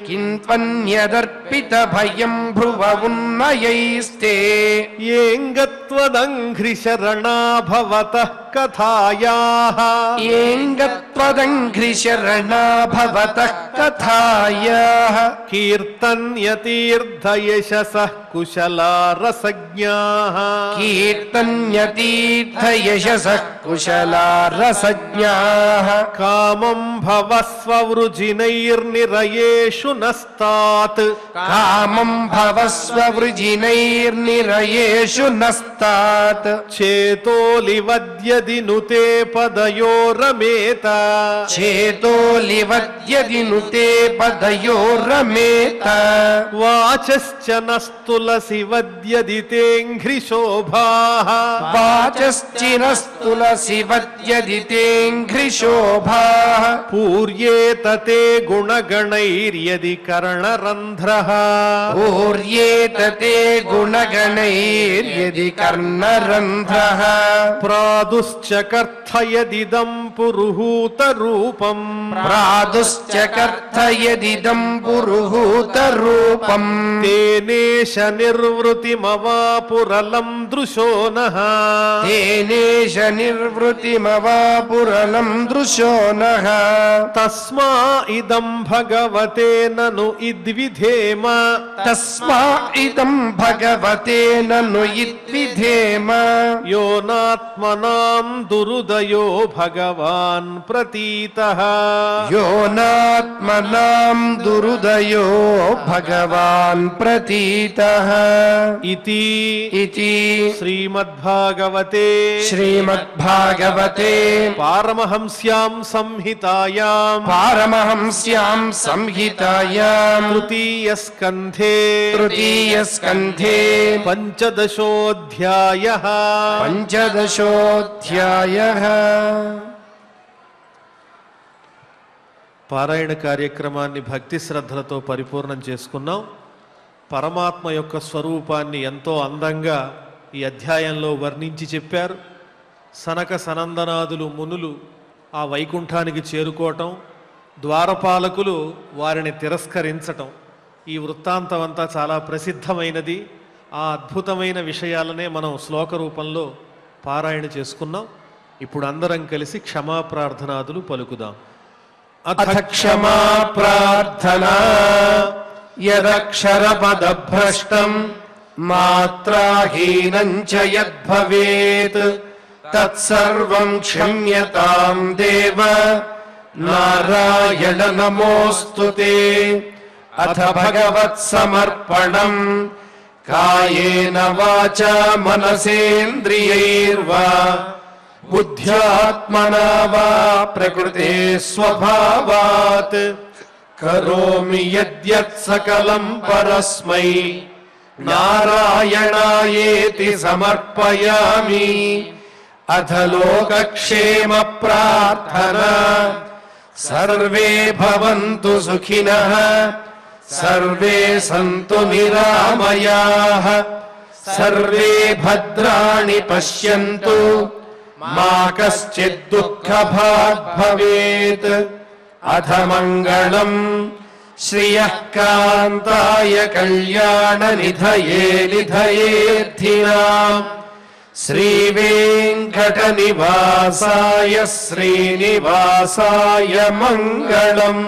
[SPEAKER 1] किन्त्वन्यदर्पितभयं भ्रुव उन्नयैस्ते
[SPEAKER 2] येऽङ्गत्वदङ्घ्रिशरणा भवतः कथायाः
[SPEAKER 1] येऽङ्गत्वदङ्घ्रिशरणा भवतः कथायाः
[SPEAKER 2] कीर्तन्यतीर्थयशसः कुशला रसज्ञाः
[SPEAKER 1] कीर्तन्यतीर्थयशसः कुशला रसज्ञाः
[SPEAKER 2] कामं भवस्व वृजिनैर्निरयेषु नस्तात्
[SPEAKER 1] कामं भवस्व वृजिनैर्निरयेषु नस्तात्
[SPEAKER 2] चेतोलिवद्यदि नुते पदयोरमेत
[SPEAKER 1] चेतोलिवद्यदि नुते पदयोरमेत
[SPEAKER 2] वाचश्च नस्तुलसि वद्यदि तेऽङ्घ्रिशोभाः
[SPEAKER 1] वाचश्चिनस्तुलसि वद्यदि तेऽङ्घ्रिशोभाः
[SPEAKER 2] पूर्येत ते गुणगणैर्यदि कर्णरन्ध्रः
[SPEAKER 1] पूर्येत ते गुणगणैर्यदि कर्णरन्ध्रः
[SPEAKER 2] प्रादुश्च कर्थयदिदं पुरुहूतरूपम्
[SPEAKER 1] प्रादुश्च कर्थयदिदं पुरुहूतरूपम्
[SPEAKER 2] तेनेश निर्वृतिमवापुरलं दृशो नः
[SPEAKER 1] तेनेश निर्वृतिमवापुरलं दृशो नः
[SPEAKER 2] तस्मा इदं भगवते ननु इद्विधेम
[SPEAKER 1] तस्मा इदं भगवते ननु इद्विधेम
[SPEAKER 2] यो नात्मनां दुरुदयो भगवन् భగవాన్ ప్రతీతః
[SPEAKER 1] యో నాత్మనాం దురుదయో భగవాన్ ప్రతీతః
[SPEAKER 2] ఇతి
[SPEAKER 1] ఇతి
[SPEAKER 2] శ్రీమద్భాగవతే
[SPEAKER 1] శ్రీమద్భాగవతే
[SPEAKER 2] పారమహంస్యాం సంహితాయాం
[SPEAKER 1] పారమహంస్యాం సంహితాయాం
[SPEAKER 2] తృతీయస్కంధే
[SPEAKER 1] తృతీయస్కంధే
[SPEAKER 2] పంచదశోऽధ్యాయః
[SPEAKER 1] పంచదశోऽధ్యాయః.
[SPEAKER 2] పారాయణ కార్యక్రమాన్ని భక్తి శ్రద్ధలతో పరిపూర్ణం చేసుకున్నాం. పరమాత్మ యొక్క స్వరూపాన్ని ఎంతో అందంగా ఈ అధ్యాయంలో వర్ణించి చెప్పారు. సనక సనందనాదులు మునులు ఆ వైకుంఠానికి చేరుకోవటం, ద్వారపాలకులు వారిని తిరస్కరించటం, ఈ వృత్తాంతం అంతా చాలా ప్రసిద్ధమైనది. ఆ అద్భుతమైన విషయాలనే మనం శ్లోక రూపంలో పారాయణ చేసుకున్నాం. ఇప్పుడు అందరం కలిసి క్షమాప్రార్థనాదులు పలుకుదాం.
[SPEAKER 1] అథ క్షమా ప్రార్థనా యదక్షరపదభ్రష్టం మాత్రాహీనం చ యద్భవేత్ తత్సర్వం క్షమ్యతాం దేవ నారాయణ నమోస్తుతే. అథ భగవత్సమర్పణం కాయేన వాచా మనసేంద్రియైర్వా బుద్ధ్యాత్మనా వా ప్రకృతే స్వభావాత్ కరోమి యద్యత్ సకలం పరస్మై నారాయణాయేతి సమర్పయామి. అథ లోకక్షేమ ప్రార్థనా సర్వే భవంతు సుఖినః సర్వే సంతు నిరామయాః సర్వే భద్రాణి పశ్యంతు మా కశ్చిద్ దుఃఖభాగ్ భవేత్. అథ మంగళం శ్రియః కాంతాయ కళ్యాణ నిధయే నిధయేర్థినాం శ్రీవేంకట నివాసాయ శ్రీనివాసాయ మంగళం.